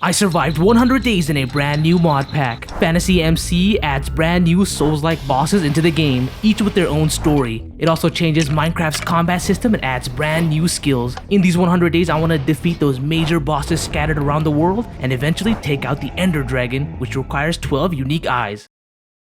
I survived 100 days in a brand new mod pack. Fantasy MC adds brand new Souls-like bosses into the game, each with their own story. It also changes Minecraft's combat system and adds brand new skills. In these 100 days, I want to defeat those major bosses scattered around the world and eventually take out the Ender Dragon, which requires 12 unique eyes.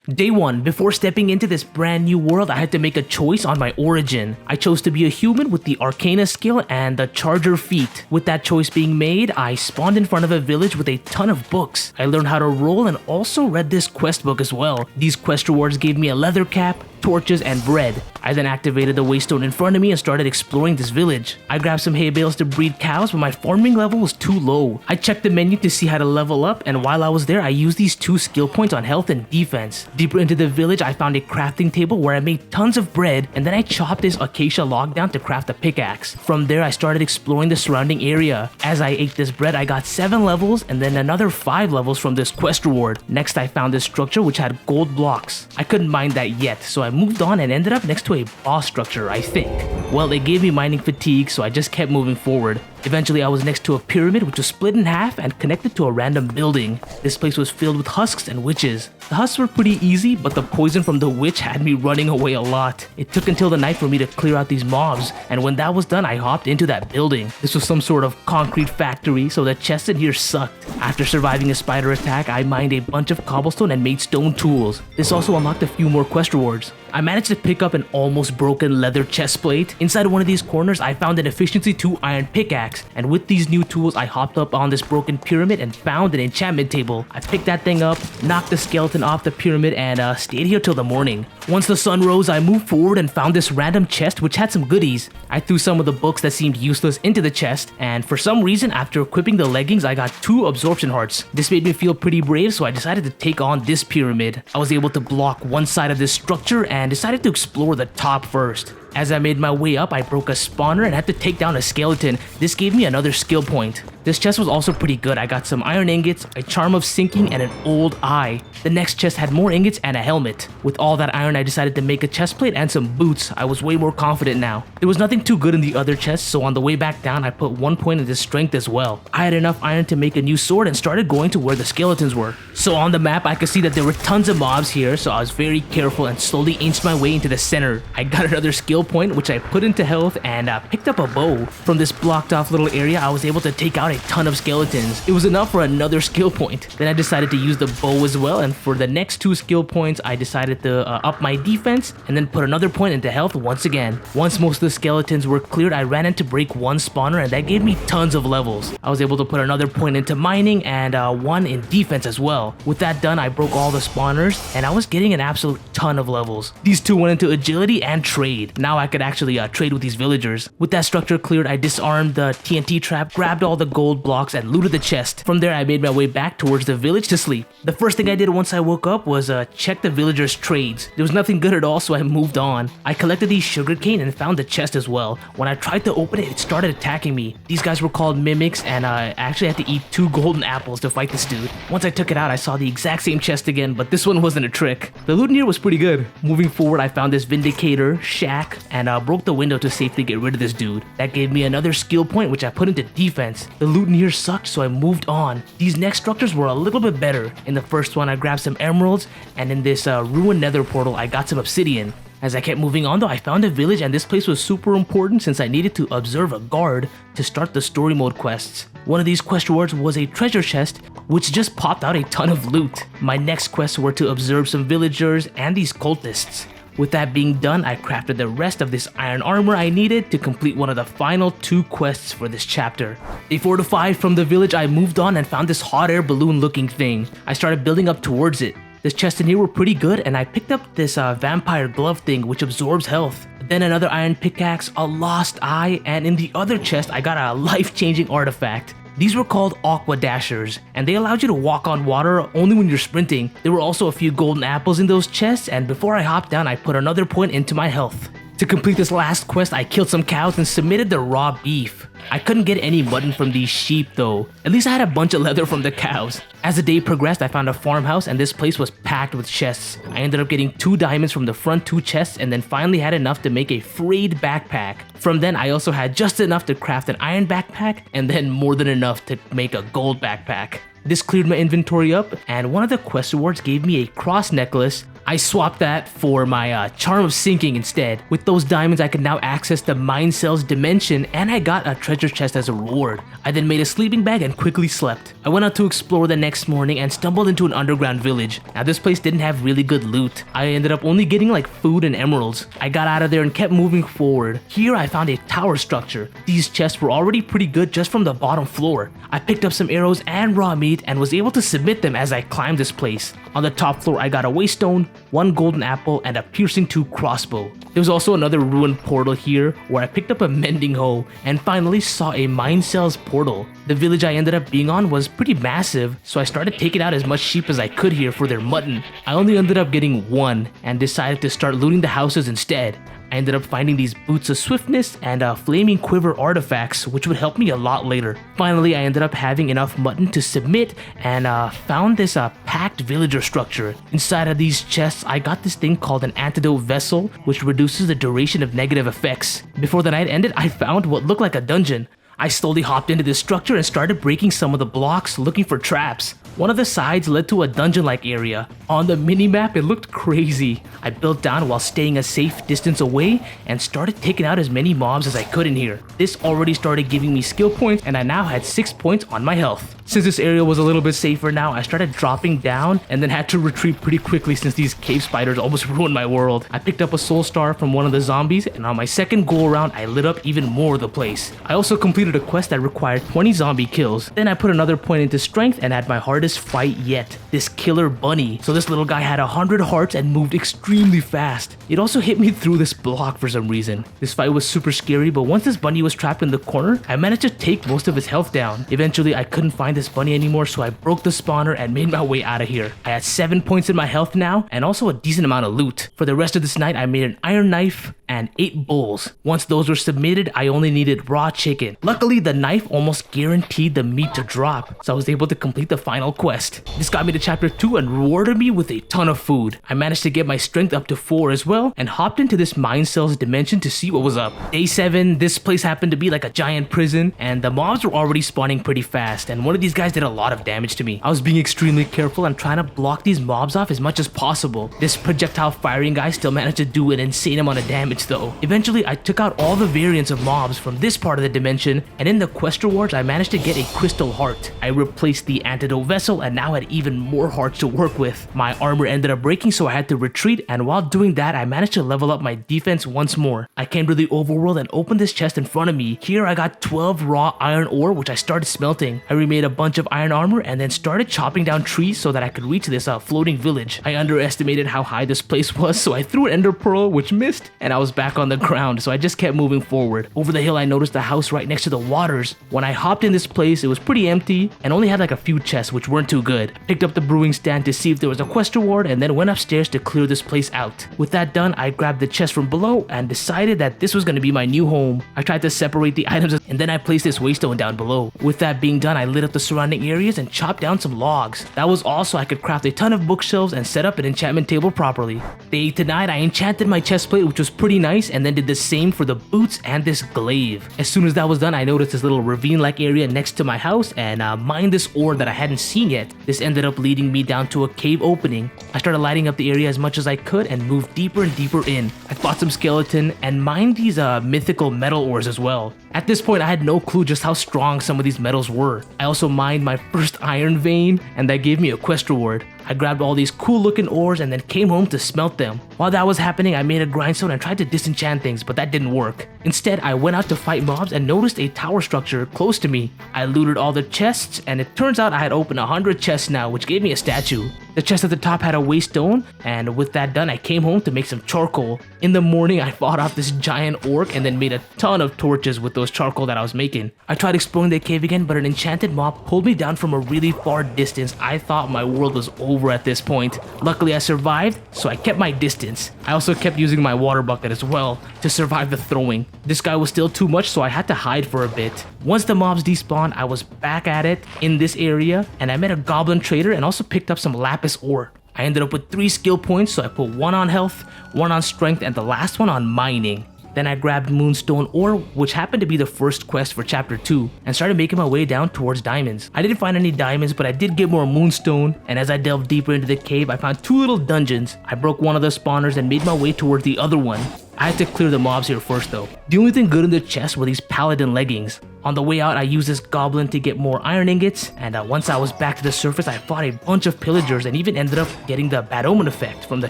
Day 1. Before stepping into this brand new world, I had to make a choice on my origin. I chose to be a human with the Arcana skill and the Charger feat. With that choice being made, I spawned in front of a village with a ton of books. I learned how to roll and also read this quest book as well. These quest rewards gave me a leather cap, torches, and bread. I then activated the waystone in front of me and started exploring this village. I grabbed some hay bales to breed cows, but my farming level was too low. I checked the menu to see how to level up, and while I was there, I used these 2 skill points on health and defense. Deeper into the village, I found a crafting table where I made tons of bread, and then I chopped this acacia log down to craft a pickaxe. From there, I started exploring the surrounding area. As I ate this bread, I got 7 levels and then another 5 levels from this quest reward. Next, I found this structure which had gold blocks. I couldn't mine that yet, so I moved on and ended up next to a boss structure, I think. Well, it gave me mining fatigue, so I just kept moving forward. Eventually, I was next to a pyramid which was split in half and connected to a random building. This place was filled with husks and witches. The husks were pretty easy, but the poison from the witch had me running away a lot. It took until the night for me to clear out these mobs, and when that was done, I hopped into that building. This was some sort of concrete factory, so the chests in here sucked. After surviving a spider attack, I mined a bunch of cobblestone and made stone tools. This also unlocked a few more quest rewards. I managed to pick up an almost broken leather chest plate. Inside one of these corners, I found an efficiency 2 iron pickaxe, and with these new tools, I hopped up on this broken pyramid and found an enchantment table. I picked that thing up, knocked the skeleton off the pyramid, and stayed here till the morning. Once the sun rose, I moved forward and found this random chest which had some goodies. I threw some of the books that seemed useless into the chest, and for some reason, after equipping the leggings, I got 2 absorption hearts. This made me feel pretty brave, so I decided to take on this pyramid. I was able to block one side of this structure and decided to explore the top first. As I made my way up, I broke a spawner and had to take down a skeleton. This gave me another skill point. This chest was also pretty good. I got some iron ingots, a charm of sinking, and an old eye. The next chest had more ingots and a helmet. With all that iron, I decided to make a chest plate and some boots. I was way more confident now. There was nothing too good in the other chests, so on the way back down, I put 1 point into strength as well. I had enough iron to make a new sword and started going to where the skeletons were. So on the map, I could see that there were tons of mobs here, so I was very careful and slowly inched my way into the center. I got another skill point, which I put into health, and picked up a bow. From this blocked off little area, I was able to take out a ton of skeletons. It was enough for another skill point. Then I decided to use the bow as well, and for the next 2 skill points, I decided to up my defense and then put another point into health once again. Once most of the skeletons were cleared, I ran in to break 1 spawner, and that gave me tons of levels. I was able to put another point into mining and 1 in defense as well. With that done, I broke all the spawners, and I was getting an absolute ton of levels. These 2 went into agility and trade. Now I could actually trade with these villagers. With that structure cleared, I disarmed the TNT trap, grabbed all the gold blocks, and looted the chest. From there, I made my way back towards the village to sleep. The first thing I did once I woke up was check the villagers' trades. There was nothing good at all, so I moved on. I collected these sugarcane and found the chest as well. When I tried to open it, it started attacking me. These guys were called mimics, and I actually had to eat 2 golden apples to fight this dude. Once I took it out, I saw the exact same chest again, but this one wasn't a trick. The loot in here was pretty good. Moving forward, I found this Vindicator, Shack, and broke the window to safely get rid of this dude. That gave me another skill point, which I put into defense. The loot in here sucked, so I moved on. These next structures were a little bit better. In the first one, I grabbed some emeralds, and in this ruined nether portal, I got some obsidian. As I kept moving on though, I found a village, and this place was super important since I needed to observe a guard to start the story mode quests. One of these quest rewards was a treasure chest, which just popped out a ton of loot. My next quests were to observe some villagers and these cultists. With that being done, I crafted the rest of this iron armor I needed to complete one of the final 2 quests for this chapter. Day 4 to 5 from the village, I moved on and found this hot air balloon looking thing. I started building up towards it. This chest in here were pretty good, and I picked up this vampire glove thing which absorbs health. Then another iron pickaxe, a lost eye, and in the other chest I got a life-changing artifact. These were called Aqua Dashers, and they allowed you to walk on water only when you're sprinting. There were also a few golden apples in those chests, and before I hopped down, I put another point into my health. To complete this last quest, I killed some cows and submitted the raw beef. I couldn't get any mutton from these sheep though. At least I had a bunch of leather from the cows. As the day progressed, I found a farmhouse and this place was packed with chests. I ended up getting 2 diamonds from the front 2 chests and then finally had enough to make a frayed backpack. From then, I also had just enough to craft an iron backpack and then more than enough to make a gold backpack. This cleared my inventory up, and one of the quest rewards gave me a cross necklace. I swapped that for my Charm of Sinking instead. With those diamonds, I could now access the Mind Cells dimension, and I got a treasure chest as a reward. I then made a sleeping bag and quickly slept. I went out to explore the next morning and stumbled into an underground village. Now this place didn't have really good loot. I ended up only getting like food and emeralds. I got out of there and kept moving forward. Here I found a tower structure. These chests were already pretty good just from the bottom floor. I picked up some arrows and raw meat and was able to submit them as I climbed this place. On the top floor, I got a waystone, 1 golden apple, and a piercing 2 crossbow. There was also another ruined portal here where I picked up a mending hoe and finally saw a Mind Cells portal. The village I ended up being on was pretty massive, so I started taking out as much sheep as I could here for their mutton. I only ended up getting 1 and decided to start looting the houses instead. I ended up finding these Boots of Swiftness and Flaming Quiver artifacts, which would help me a lot later. Finally, I ended up having enough mutton to submit and found this packed villager structure. Inside of these chests, I got this thing called an antidote vessel, which reduces the duration of negative effects. Before the night ended, I found what looked like a dungeon. I slowly hopped into this structure and started breaking some of the blocks looking for traps. One of the sides led to a dungeon-like area. On the minimap, it looked crazy. I built down while staying a safe distance away and started taking out as many mobs as I could in here. This already started giving me skill points and I now had 6 points on my health. Since this area was a little bit safer now, I started dropping down and then had to retreat pretty quickly since these cave spiders almost ruined my world. I picked up a soul star from one of the zombies and on my second go around, I lit up even more of the place. I also completed a quest that required 20 zombie kills. Then I put another point into strength and had my hardest fight yet, this killer bunny. So this little guy had 100 hearts and moved extremely fast. It also hit me through this block for some reason. This fight was super scary, but once this bunny was trapped in the corner, I managed to take most of his health down. Eventually, I couldn't find this bunny anymore, so I broke the spawner and made my way out of here. I had 7 points in my health now and also a decent amount of loot. For the rest of this night, I made an iron knife and 8 bowls. Once those were submitted, I only needed raw chicken. Luckily, the knife almost guaranteed the meat to drop, so I was able to complete the final quest. This got me to chapter 2 and rewarded me with a ton of food. I managed to get my strength up to 4 as well and hopped into this Mind Cells dimension to see what was up. Day 7, this place happened to be like a giant prison and the mobs were already spawning pretty fast and one of these guys did a lot of damage to me. I was being extremely careful and trying to block these mobs off as much as possible. This projectile firing guy still managed to do an insane amount of damage though. Eventually, I took out all the variants of mobs from this part of the dimension and in the quest rewards, I managed to get a crystal heart. I replaced the antidote vessel and now had even more hearts to work with. My armor ended up breaking, so I had to retreat, and while doing that, I managed to level up my defense once more. I came to the overworld and opened this chest in front of me. Here I got 12 raw iron ore, which I started smelting. I remade a bunch of iron armor and then started chopping down trees so that I could reach this floating village. I underestimated how high this place was, so I threw an ender pearl, which missed, and I was back on the ground, so I just kept moving forward. Over the hill, I noticed a house right next to the waters. When I hopped in this place, it was pretty empty and only had like a few chests, which weren't too good. I picked up the brewing stand to see if there was a quest reward and then went upstairs to clear this place out. With that done, I grabbed the chest from below and decided that this was going to be my new home. I tried to separate the items and then I placed this waystone down below. With that being done, I lit up the surrounding areas and chopped down some logs. That was all so I could craft a ton of bookshelves and set up an enchantment table properly. Day 8 to night, I enchanted my chest plate, which was pretty nice, and then did the same for the boots and this glaive. As soon as that was done, I noticed this little ravine-like area next to my house and mined this ore that I hadn't seen yet. This ended up leading me down to a cave opening. I started lighting up the area as much as I could and moved deeper and deeper in. I fought some skeleton and mined these mythical metal ores as well. At this point, I had no clue just how strong some of these metals were. I also mined my first iron vein, and that gave me a quest reward. I grabbed all these cool looking ores and then came home to smelt them. While that was happening, I made a grindstone and tried to disenchant things, but that didn't work. Instead, I went out to fight mobs and noticed a tower structure close to me. I looted all the chests, and it turns out I had opened 100 chests now, which gave me a statue. The chest at the top had a waste stone, and with that done, I came home to make some charcoal. In the morning, I fought off this giant orc and then made a ton of torches with those charcoal that I was making. I tried exploring the cave again, but an enchanted mob pulled me down from a really far distance. I thought my world was over at this point. Luckily, I survived, so I kept my distance. I also kept using my water bucket as well to survive the throwing. This guy was still too much, so I had to hide for a bit. Once the mobs despawned, I was back at it in this area, and I met a goblin trader and also picked up some lapis ore. I ended up with 3 skill points, so I put 1 on health, 1 on strength, and the last one on mining. Then I grabbed moonstone ore, which happened to be the first quest for chapter 2, and started making my way down towards diamonds. I didn't find any diamonds, but I did get more moonstone, and as I delved deeper into the cave, I found 2 little dungeons. I broke one of the spawners and made my way towards the other one. I had to clear the mobs here first though. The only thing good in the chest were these paladin leggings. On the way out, I used this goblin to get more iron ingots, and once I was back to the surface, I fought a bunch of pillagers and even ended up getting the bad omen effect from the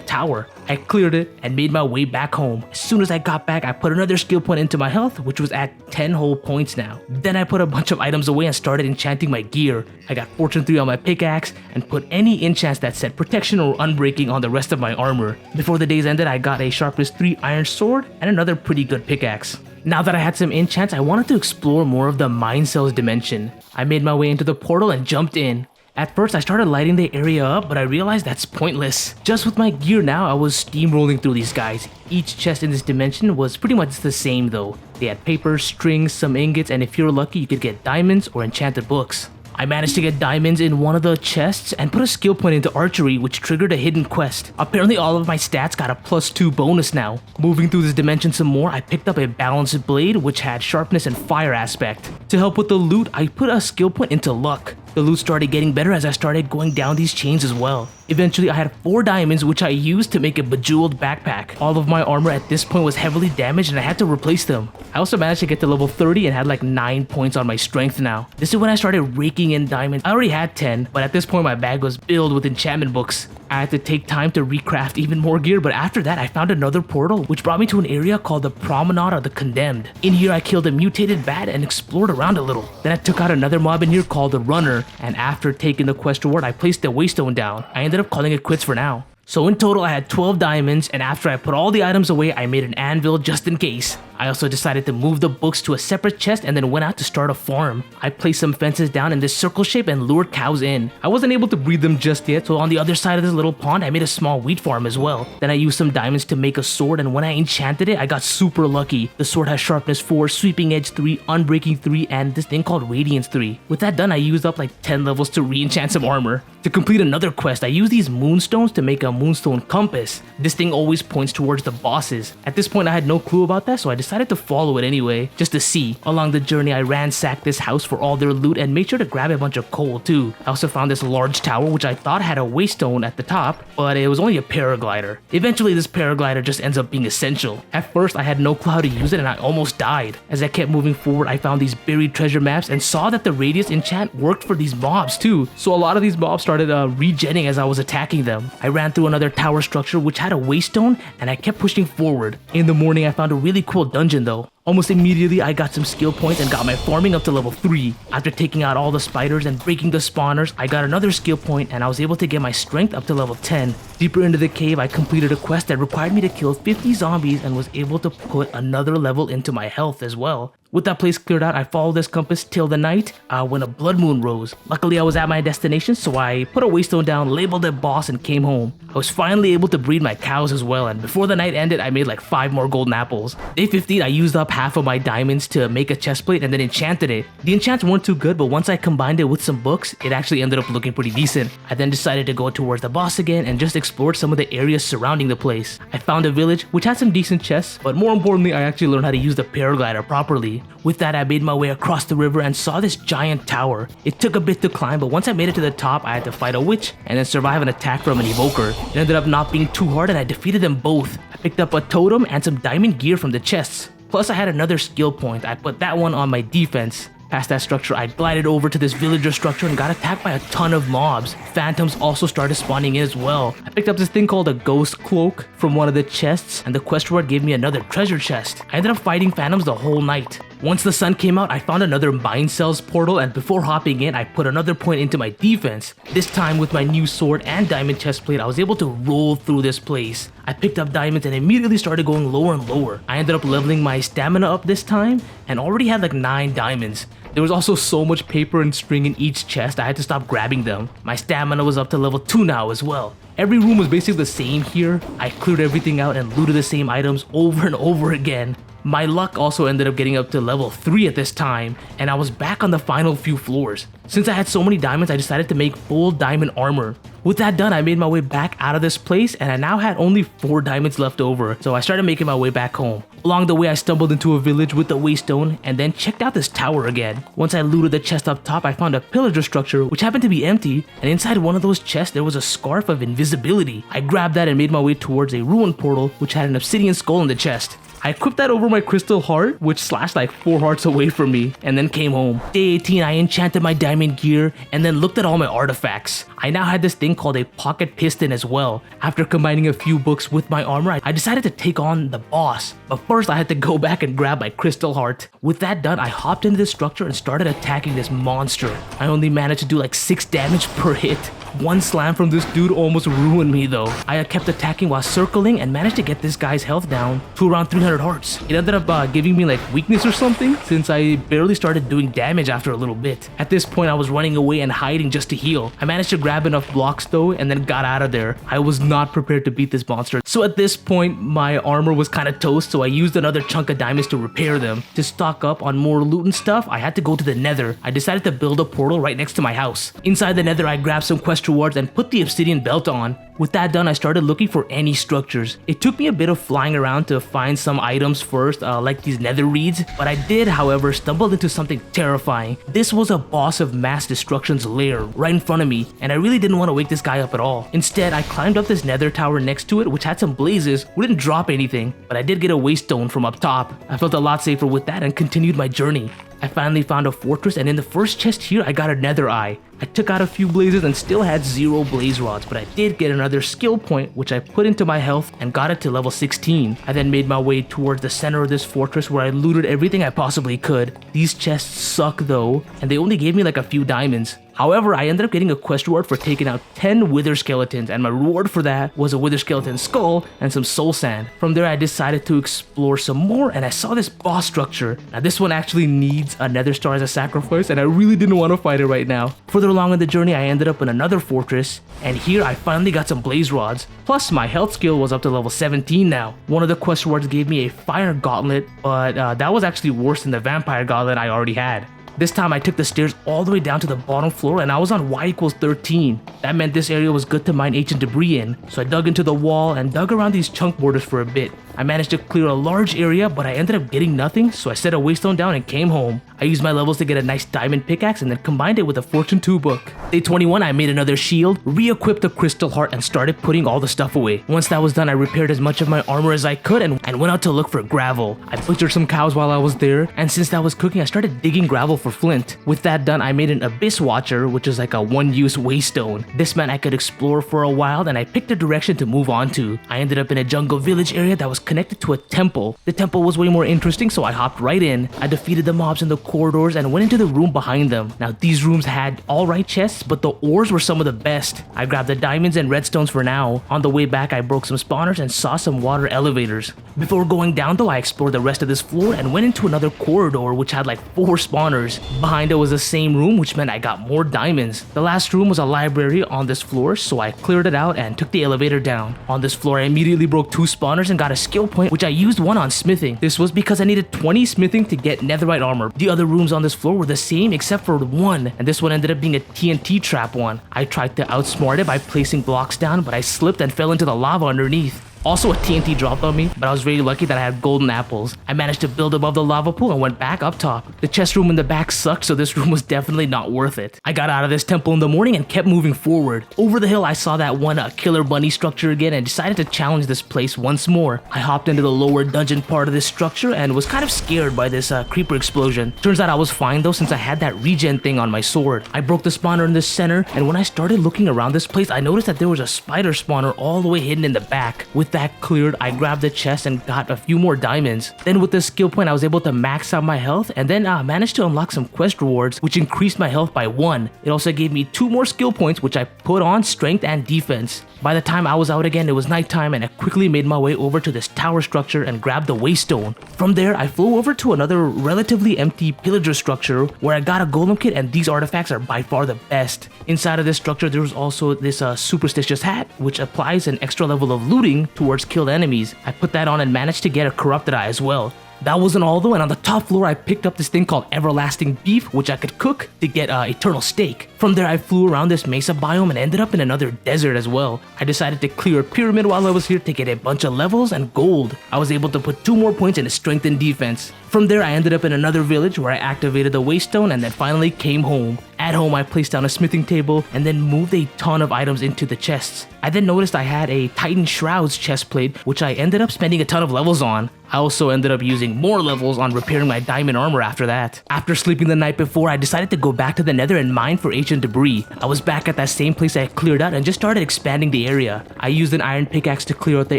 tower. I cleared it and made my way back home. As soon as I got back, I put another skill point into my health, which was at 10 whole points now. Then I put a bunch of items away and started enchanting my gear. I got Fortune 3 on my pickaxe and put any enchants that said protection or unbreaking on the rest of my armor. Before the days ended, I got a sharpness 3 iron sword and another pretty good pickaxe. Now that I had some enchants, I wanted to explore more of the mine cells dimension. I made my way into the portal and jumped in. At first, I started lighting the area up, but I realized that's pointless. Just with my gear now, I was steamrolling through these guys. Each chest in this dimension was pretty much the same though. They had paper, strings, some ingots, and if you're lucky, you could get diamonds or enchanted books. I managed to get diamonds in one of the chests and put a skill point into archery, which triggered a hidden quest. Apparently all of my stats got a +2 bonus now. Moving through this dimension some more, I picked up a balanced blade which had sharpness and fire aspect. To help with the loot, I put a skill point into luck. The loot started getting better as I started going down these chains as well. Eventually, I had 4 diamonds which I used to make a bejeweled backpack. All of my armor at this point was heavily damaged and I had to replace them. I also managed to get to level 30 and had like 9 points on my strength now. This is when I started raking in diamonds. I already had 10, but at this point my bag was filled with enchantment books. I had to take time to recraft even more gear, but after that I found another portal which brought me to an area called the Promenade of the Condemned. In here I killed a mutated bat and explored around a little. Then I took out another mob in here called the Runner, and after taking the quest reward I placed the waystone down. I ended up calling it quits for now. So in total I had 12 diamonds, and after I put all the items away I made an anvil just in case. I also decided to move the books to a separate chest and then went out to start a farm. I placed some fences down in this circle shape and lured cows in. I wasn't able to breed them just yet, so on the other side of this little pond I made a small wheat farm as well. Then I used some diamonds to make a sword, and when I enchanted it I got super lucky. The sword has sharpness 4, sweeping edge 3, unbreaking 3, and this thing called radiance 3. With that done I used up like 10 levels to re-enchant some armor. To complete another quest I used these moonstones to make a moonstone compass. This thing always points towards the bosses. At this point I had no clue about that, so I decided to follow it anyway, just to see. Along the journey I ransacked this house for all their loot and made sure to grab a bunch of coal too. I also found this large tower which I thought had a waystone at the top, but it was only a paraglider. Eventually this paraglider just ends up being essential. At first I had no clue how to use it and I almost died. As I kept moving forward I found these buried treasure maps and saw that the radius enchant worked for these mobs too, so a lot of these mobs started regenning as I was attacking them. I ran through another tower structure which had a waystone and I kept pushing forward. In the morning I found a really cool dungeon though. Almost immediately I got some skill points and got my farming up to level 3. After taking out all the spiders and breaking the spawners, I got another skill point and I was able to get my strength up to level 10. Deeper into the cave I completed a quest that required me to kill 50 zombies and was able to put another level into my health as well. With that place cleared out, I followed this compass till the night when a blood moon rose. Luckily I was at my destination, so I put a waystone down, labeled it boss, and came home. I was finally able to breed my cows as well, and before the night ended I made like 5 more golden apples. Day 15 I used up half of my diamonds to make a chestplate and then enchanted it. The enchants weren't too good, but once I combined it with some books, it actually ended up looking pretty decent. I then decided to go towards the boss again and just explored some of the areas surrounding the place. I found a village which had some decent chests, but more importantly I actually learned how to use the paraglider properly. With that I made my way across the river and saw this giant tower. It took a bit to climb, but once I made it to the top I had to fight a witch and then survive an attack from an evoker. It ended up not being too hard and I defeated them both. I picked up a totem and some diamond gear from the chests. Plus I had another skill point. I put that one on my defense. Past that structure, I glided over to this villager structure and got attacked by a ton of mobs. Phantoms also started spawning in as well. I picked up this thing called a ghost cloak from one of the chests, and the quest reward gave me another treasure chest. I ended up fighting phantoms the whole night. Once the sun came out, I found another mind cells portal, and before hopping in, I put another point into my defense. This time with my new sword and diamond chestplate, I was able to roll through this place. I picked up diamonds and immediately started going lower and lower. I ended up leveling my stamina up this time and already had like 9 diamonds. There was also so much paper and string in each chest, I had to stop grabbing them. My stamina was up to level 2 now as well. Every room was basically the same here. I cleared everything out and looted the same items over and over again. My luck also ended up getting up to level 3 at this time, and I was back on the final few floors. Since I had so many diamonds, I decided to make full diamond armor. With that done, I made my way back out of this place, and I now had only 4 diamonds left over, so I started making my way back home. Along the way, I stumbled into a village with the waystone, and then checked out this tower again. Once I looted the chest up top, I found a pillager structure, which happened to be empty, and inside one of those chests, there was a scarf of invisibility. I grabbed that and made my way towards a ruined portal, which had an obsidian skull in the chest. I equipped that over my crystal heart, which slashed like 4 hearts away from me, and then came home. Day 18, I enchanted my diamond gear, and then looked at all my artifacts. I now had this thing called a pocket piston as well. After combining a few books with my armor, I decided to take on the boss. But first, I had to go back and grab my crystal heart. With that done, I hopped into this structure and started attacking this monster. I only managed to do like 6 damage per hit. One slam from this dude almost ruined me though. I kept attacking while circling and managed to get this guy's health down to around 300 hearts. It ended up giving me like weakness or something, since I barely started doing damage after a little bit. At this point, I was running away and hiding just to heal. I managed to grab enough blocks though and then got out of there. I was not prepared to beat this monster. So at this point, my armor was kind of toast, so I used another chunk of diamonds to repair them. To stock up on more loot and stuff, I had to go to the nether. I decided to build a portal right next to my house. Inside the nether, I grabbed some quest rewards and put the obsidian belt on. With that done, I started looking for any structures. It took me a bit of flying around to find some items first, like these nether reeds, but I did, however, stumble into something terrifying. This was a boss of mass destruction's lair right in front of me, and I really didn't want to wake this guy up at all. Instead, I climbed up this nether tower next to it, which had some blazes. We didn't drop anything, but I did get a waystone from up top. I felt a lot safer with that and continued my journey. I finally found a fortress, and in the first chest here, I got a nether eye. I took out a few blazes and still had 0 blaze rods, but I did get another skill point, which I put into my health and got it to level 16. I then made my way towards the center of this fortress where I looted everything I possibly could. These chests suck though, and they only gave me like a few diamonds. However, I ended up getting a quest reward for taking out 10 wither skeletons, and my reward for that was a wither skeleton skull and some soul sand. From there, I decided to explore some more, and I saw this boss structure. Now this one actually needs a nether star as a sacrifice, and I really didn't want to fight it right now. Further along in the journey, I ended up in another fortress, and here I finally got some blaze rods. Plus, my health skill was up to level 17 now. One of the quest rewards gave me a fire gauntlet, but that was actually worse than the vampire gauntlet I already had. This time I took the stairs all the way down to the bottom floor and I was on y = 13. That meant this area was good to mine ancient debris in, so I dug into the wall and dug around these chunk borders for a bit. I managed to clear a large area, but I ended up getting nothing, so I set a waystone down and came home. I used my levels to get a nice diamond pickaxe and then combined it with a Fortune 2 book. Day 21, I made another shield, re-equipped a crystal heart, and started putting all the stuff away. Once that was done, I repaired as much of my armor as I could and went out to look for gravel. I butchered some cows while I was there, and since that was cooking, I started digging gravel for flint. With that done, I made an abyss watcher, which is like a one-use waystone. This meant I could explore for a while, and I picked a direction to move on to. I ended up in a jungle village area that was connected to a temple. The temple was way more interesting, so I hopped right in. I defeated the mobs in the corridors and went into the room behind them. Now these rooms had alright chests, but the ores were some of the best. I grabbed the diamonds and redstones for now. On the way back, I broke some spawners and saw some water elevators. Before going down though, I explored the rest of this floor and went into another corridor which had like 4 spawners. Behind it was the same room, which meant I got more diamonds. The last room was a library on this floor, so I cleared it out and took the elevator down. On this floor, I immediately broke 2 spawners and got a skill point, which I used one on smithing. This was because I needed 20 smithing to get netherite armor. The other rooms on this floor were the same except for one, and this one ended up being a TNT trap one. I tried to outsmart it by placing blocks down, but I slipped and fell into the lava underneath. Also, a TNT dropped on me, but I was really lucky that I had golden apples. I managed to build above the lava pool and went back up top. The chest room in the back sucked, so this room was definitely not worth it. I got out of this temple in the morning and kept moving forward. Over the hill, I saw that one killer bunny structure again and decided to challenge this place once more. I hopped into the lower dungeon part of this structure and was kind of scared by this creeper explosion. Turns out I was fine though, since I had that regen thing on my sword. I broke the spawner in the center, and when I started looking around this place, I noticed that there was a spider spawner all the way hidden in the back. With With that cleared, I grabbed the chest and got a few more diamonds. Then with the skill point, I was able to max out my health and then managed to unlock some quest rewards, which increased my health by 1. It also gave me 2 more skill points, which I put on strength and defense. By the time I was out again, it was nighttime, and I quickly made my way over to this tower structure and grabbed the waystone. From there, I flew over to another relatively empty pillager structure where I got a golem kit, and these artifacts are by far the best. Inside of this structure, there was also this superstitious hat, which applies an extra level of looting towards killed enemies. I put that on and managed to get a corrupted eye as well. That wasn't all though, and on the top floor I picked up this thing called everlasting beef, which I could cook to get eternal steak. From there I flew around this mesa biome and ended up in another desert as well. I decided to clear a pyramid while I was here to get a bunch of levels and gold. I was able to put 2 more points into strength and defense. From there I ended up in another village where I activated the waystone and then finally came home. At home I placed down a smithing table and then moved a ton of items into the chests. I then noticed I had a Titan Shroud's chest plate, which I ended up spending a ton of levels on. I also ended up using more levels on repairing my diamond armor after that. After sleeping the night before, I decided to go back to the nether and mine for ancient debris. I was back at that same place I cleared out and just started expanding the area. I used an iron pickaxe to clear out the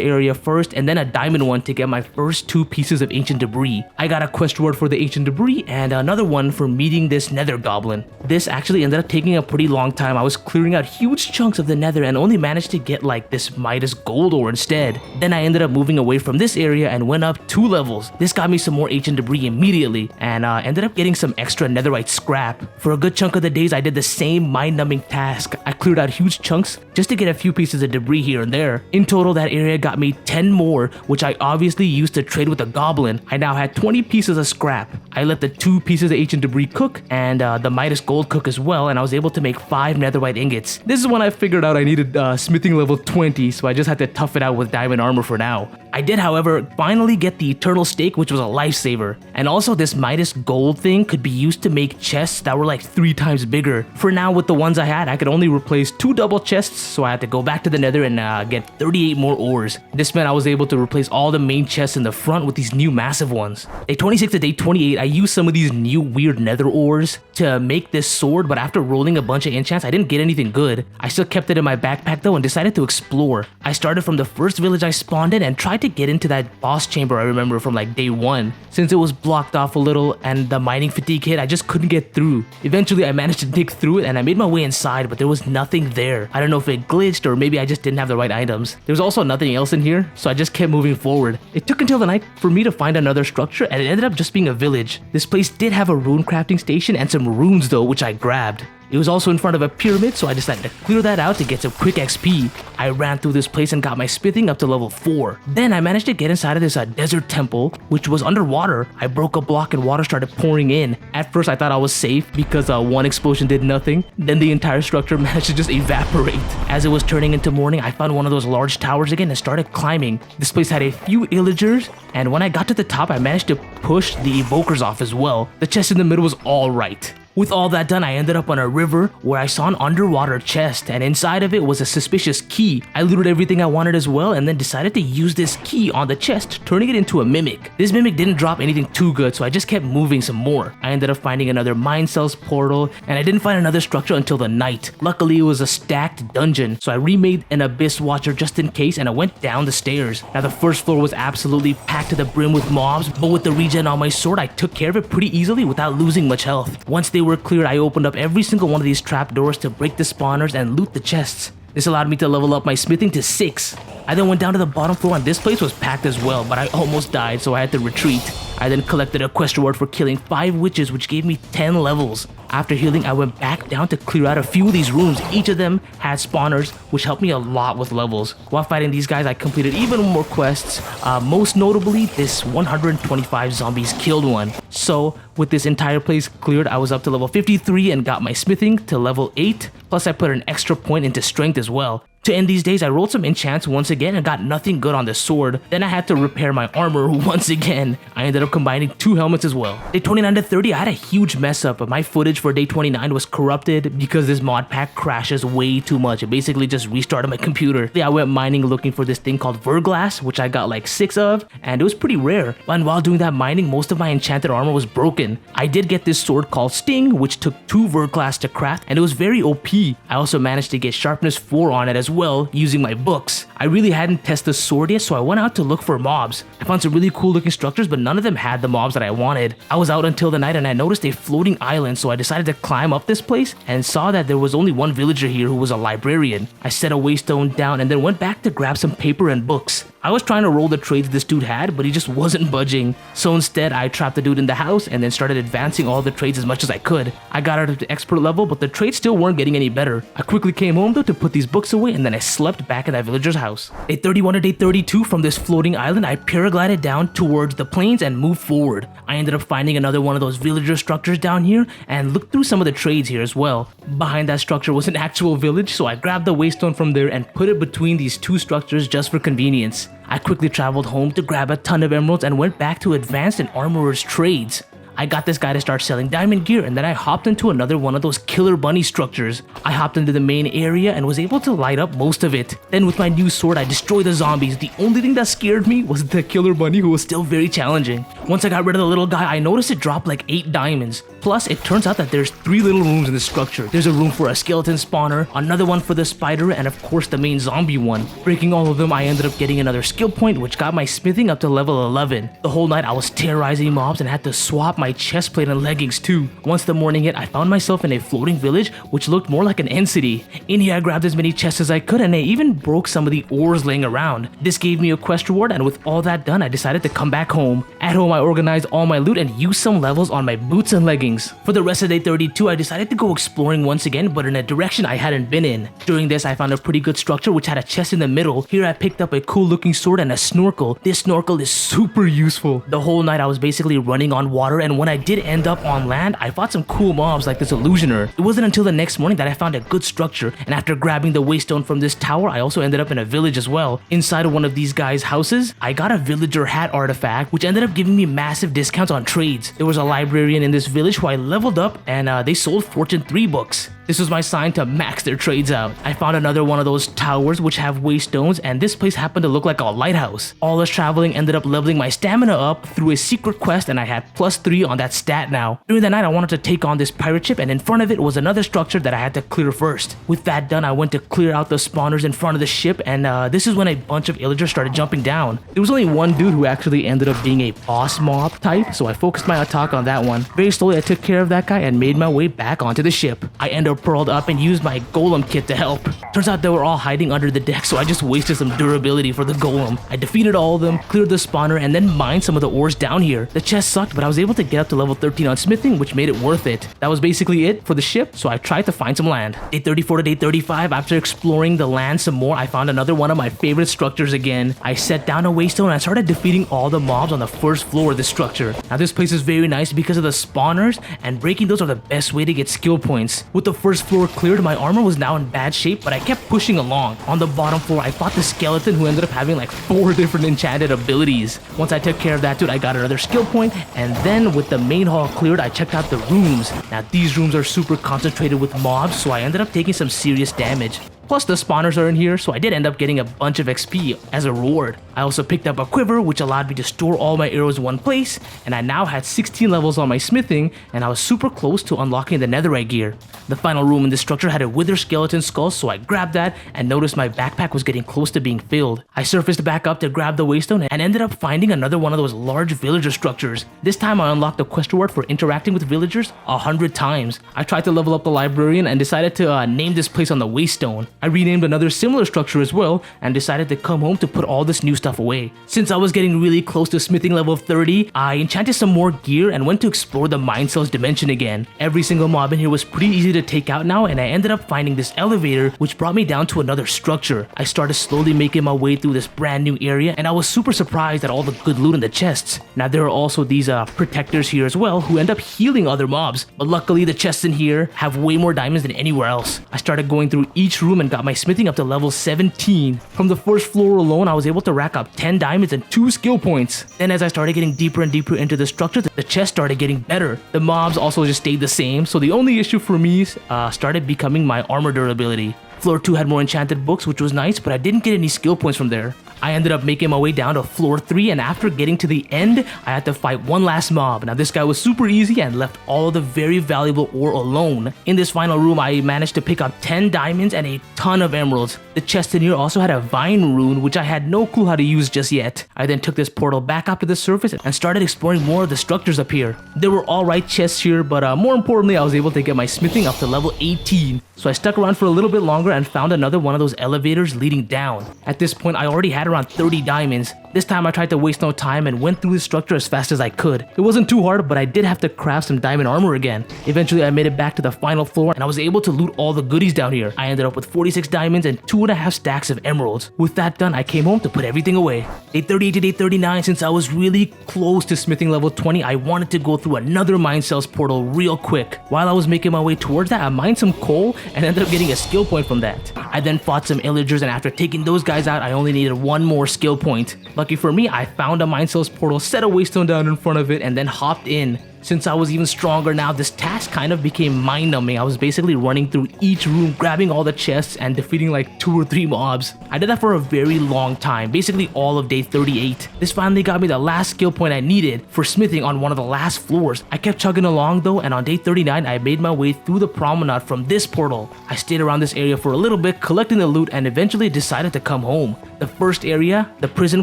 area first and then a diamond one to get my first 2 pieces of ancient debris. I got a quest reward for the ancient debris and another one for meeting this nether goblin. This actually ended up taking a pretty long time. I was clearing out huge chunks of the nether and only managed to get like this Midas gold ore instead. Then I ended up moving away from this area and went up 2 levels. This got me some more ancient debris immediately and ended up getting some extra netherite scrap. For a good chunk of the days I did the same mind-numbing task. I cleared out huge chunks just to get a few pieces of debris here and there. In total that area got me 10 more, which I obviously used to trade with a goblin. I now had 20 pieces of scrap. I let the 2 pieces of ancient debris cook and the Midas gold cook as well, and I was able to make 5 netherite ingots. This is when I figured out I needed smithing level 20, so I just had to tough it out with diamond armor for now. I did, however, finally get the eternal steak, which was a lifesaver. And also this Midas gold thing could be used to make chests that were like 3 times bigger. For now, with the ones I had, I could only replace 2 double chests, so I had to go back to the nether and get 38 more ores. This meant I was able to replace all the main chests in the front with these new massive ones. Day 26 to day 28, I used some of these new weird nether ores to make this sword, but after rolling a bunch of enchants, I didn't get anything good. I still kept it in my backpack though and decided to explore. I started from the first village I spawned in and tried to get into that boss chamber I remember from like day 1. Since it was blocked off a little and the mining fatigue hit, I just couldn't get through. Eventually I managed to dig through it and I made my way inside, but there was nothing there. I don't know if it glitched or maybe I just didn't have the right items. There was also nothing else in here, so I just kept moving forward. It took until the night for me to find another structure and it ended up just being a village. This place did have a rune crafting station and some runes though, which I grabbed. It was also in front of a pyramid, so I decided to clear that out to get some quick XP. I ran through this place and got my smithing up to level 4. Then I managed to get inside of this desert temple, which was underwater. I broke a block and water started pouring in. At first I thought I was safe because one explosion did nothing. Then the entire structure managed to just evaporate. As it was turning into morning, I found one of those large towers again and started climbing. This place had a few illagers, and when I got to the top, I managed to push the evokers off as well. The chest in the middle was alright. With all that done, I ended up on a river where I saw an underwater chest, and inside of it was a suspicious key. I looted everything I wanted as well and then decided to use this key on the chest, turning it into a mimic. This mimic didn't drop anything too good, so I just kept moving some more. I ended up finding another mine cells portal, and I didn't find another structure until the night. Luckily, it was a stacked dungeon, so I remade an abyss watcher just in case, and I went down the stairs. Now the first floor was absolutely packed to the brim with mobs, but with the regen on my sword, I took care of it pretty easily without losing much health. Once they were cleared, I opened up every single one of these trapdoors to break the spawners and loot the chests. This allowed me to level up my smithing to 6. I then went down to the bottom floor and this place was packed as well, but I almost died, so I had to retreat. I then collected a quest reward for killing 5 witches, which gave me 10 levels. After healing, I went back down to clear out a few of these rooms. Each of them had spawners, which helped me a lot with levels. While fighting these guys, I completed even more quests, most notably this 125 zombies killed one. So with this entire place cleared, I was up to level 53 and got my smithing to level 8, plus I put an extra point into strength as well. To end these days, I rolled some enchants once again and got nothing good on the sword. Then I had to repair my armor once again. I ended up combining 2 helmets as well. Day 29 to 30, I had a huge mess up, but my footage for day 29 was corrupted because this mod pack crashes way too much. It basically just restarted my computer. I went mining looking for this thing called verglass, which I got like 6 of, and it was pretty rare. And while doing that mining, most of my enchanted armor was broken. I did get this sword called Sting, which took 2 verglass to craft, and it was very OP. I also managed to get sharpness 4 on it as well using my books. I really hadn't tested the sword yet, so I went out to look for mobs. I found some really cool looking structures, but none of them had the mobs that I wanted. I was out until the night and I noticed a floating island, so I decided to climb up this place and saw that there was only one villager here who was a librarian. I set a waystone down and then went back to grab some paper and books. I was trying to roll the trades this dude had, but he just wasn't budging. So instead, I trapped the dude in the house and then started advancing all the trades as much as I could. I got out to expert level, but the trades still weren't getting any better. I quickly came home though to put these books away, and then I slept back at that villager's house. Day 31 to day 32 from this floating island, I paraglided down towards the plains and moved forward. I ended up finding another one of those villager structures down here and looked through some of the trades here as well. Behind that structure was an actual village, so I grabbed the waystone from there and put it between these two structures just for convenience. I quickly traveled home to grab a ton of emeralds and went back to advanced and armorer's trades. I got this guy to start selling diamond gear, and then I hopped into another one of those killer bunny structures. I hopped into the main area and was able to light up most of it. Then with my new sword, I destroyed the zombies. The only thing that scared me was the killer bunny, who was still very challenging. Once I got rid of the little guy, I noticed it dropped like 8 diamonds. Plus, it turns out that there's 3 little rooms in the structure. There's a room for a skeleton spawner, another one for the spider, and of course the main zombie one. Breaking all of them, I ended up getting another skill point, which got my smithing up to level 11. The whole night I was terrorizing mobs and had to swap my chest plate and leggings too. Once the morning hit, I found myself in a floating village which looked more like an end city. In here I grabbed as many chests as I could, and I even broke some of the ores laying around. This gave me a quest reward, and with all that done, I decided to come back home. At home, I organized all my loot and used some levels on my boots and leggings. For the rest of day 32, I decided to go exploring once again, but in a direction I hadn't been in. During this, I found a pretty good structure which had a chest in the middle. Here I picked up a cool looking sword and a snorkel. This snorkel is super useful. The whole night I was basically running on water, and when I did end up on land, I fought some cool mobs like this illusioner. It wasn't until the next morning that I found a good structure, and after grabbing the waystone from this tower, I also ended up in a village as well. Inside of one of these guys' houses, I got a villager hat artifact, which ended up giving me massive discounts on trades. There was a librarian in this village who I leveled up, and they sold Fortune 3 books. This was my sign to max their trades out. I found another one of those towers which have waystones, and this place happened to look like a lighthouse. All this traveling ended up leveling my stamina up through a secret quest, and I had +3 on that stat now. During the night, I wanted to take on this pirate ship, and in front of it was another structure that I had to clear first. With that done, I went to clear out the spawners in front of the ship, and this is when a bunch of villagers started jumping down. There was only one dude who actually ended up being a boss mob type, so I focused my attack on that one. Very slowly, I took care of that guy and made my way back onto the ship. I ended up pearled up and used my golem kit to help. Turns out they were all hiding under the deck, so I just wasted some durability for the golem. I defeated all of them, cleared the spawner, and then mined some of the ores down here. The chest sucked, but I was able to get up to level 13 on smithing, which made it worth it. That was basically it for the ship, so I tried to find some land. Day 34 to day 35, after exploring the land some more, I found another one of my favorite structures again. I set down a waystone and I started defeating all the mobs on the first floor of the structure. Now this place is very nice because of the spawners, and breaking those are the best way to get skill points. With the first floor cleared, my armor was now in bad shape, but I kept pushing along. On the bottom floor, I fought the skeleton who ended up having like 4 different enchanted abilities. Once I took care of that dude, I got another skill point, and then with the main hall cleared, I checked out the rooms. Now these rooms are super concentrated with mobs, so I ended up taking some serious damage. Plus the spawners are in here, so I did end up getting a bunch of XP as a reward. I also picked up a quiver, which allowed me to store all my arrows in one place, and I now had 16 levels on my smithing, and I was super close to unlocking the netherite gear. The final room in this structure had a wither skeleton skull, so I grabbed that and noticed my backpack was getting close to being filled. I surfaced back up to grab the waystone and ended up finding another one of those large villager structures. This time I unlocked the quest reward for interacting with villagers 100 times. I tried to level up the librarian and decided to name this place on the waystone. I renamed another similar structure as well and decided to come home to put all this new stuff away. Since I was getting really close to smithing level 30, I enchanted some more gear and went to explore the mine cells dimension again. Every single mob in here was pretty easy to take out now, and I ended up finding this elevator which brought me down to another structure. I started slowly making my way through this brand new area, and I was super surprised at all the good loot in the chests. Now there are also these protectors here as well who end up healing other mobs, but luckily the chests in here have way more diamonds than anywhere else. I started going through each room and got my smithing up to level 17. From the first floor alone, I was able to rack up 10 diamonds and 2 skill points. Then as I started getting deeper and deeper into the structure, the chest started getting better. The mobs also just stayed the same, so the only issue for me started becoming my armor durability. Floor 2 had more enchanted books, which was nice, but I didn't get any skill points from there. I ended up making my way down to floor 3, and after getting to the end, I had to fight one last mob. Now this guy was super easy and left all of the very valuable ore alone. In this final room, I managed to pick up 10 diamonds and a ton of emeralds. The chest in here also had a vine rune, which I had no clue how to use just yet. I then took this portal back up to the surface and started exploring more of the structures up here. There were alright chests here, but more importantly, I was able to get my smithing up to level 18. So I stuck around for a little bit longer and found another one of those elevators leading down. At this point, I already had around 30 diamonds. This time I tried to waste no time and went through the structure as fast as I could. It wasn't too hard, but I did have to craft some diamond armor again. Eventually I made it back to the final floor and I was able to loot all the goodies down here. I ended up with 46 diamonds and 2.5 stacks of emeralds. With that done, I came home to put everything away. Day 38 to day 39, since I was really close to smithing level 20, I wanted to go through another mine cells portal real quick. While I was making my way towards that, I mined some coal and ended up getting a skill point from that. I then fought some illagers, and after taking those guys out, I only needed one more skill point. Lucky for me, I found a mine cells portal, set a waystone down in front of it, and then hopped in. Since I was even stronger now, this task kind of became mind-numbing. I was basically running through each room, grabbing all the chests and defeating like 2 or 3 mobs. I did that for a very long time, basically all of day 38. This finally got me the last skill point I needed for smithing on one of the last floors. I kept chugging along though, and on day 39, I made my way through the promenade from this portal. I stayed around this area for a little bit, collecting the loot, and eventually decided to come home. The first area, the prison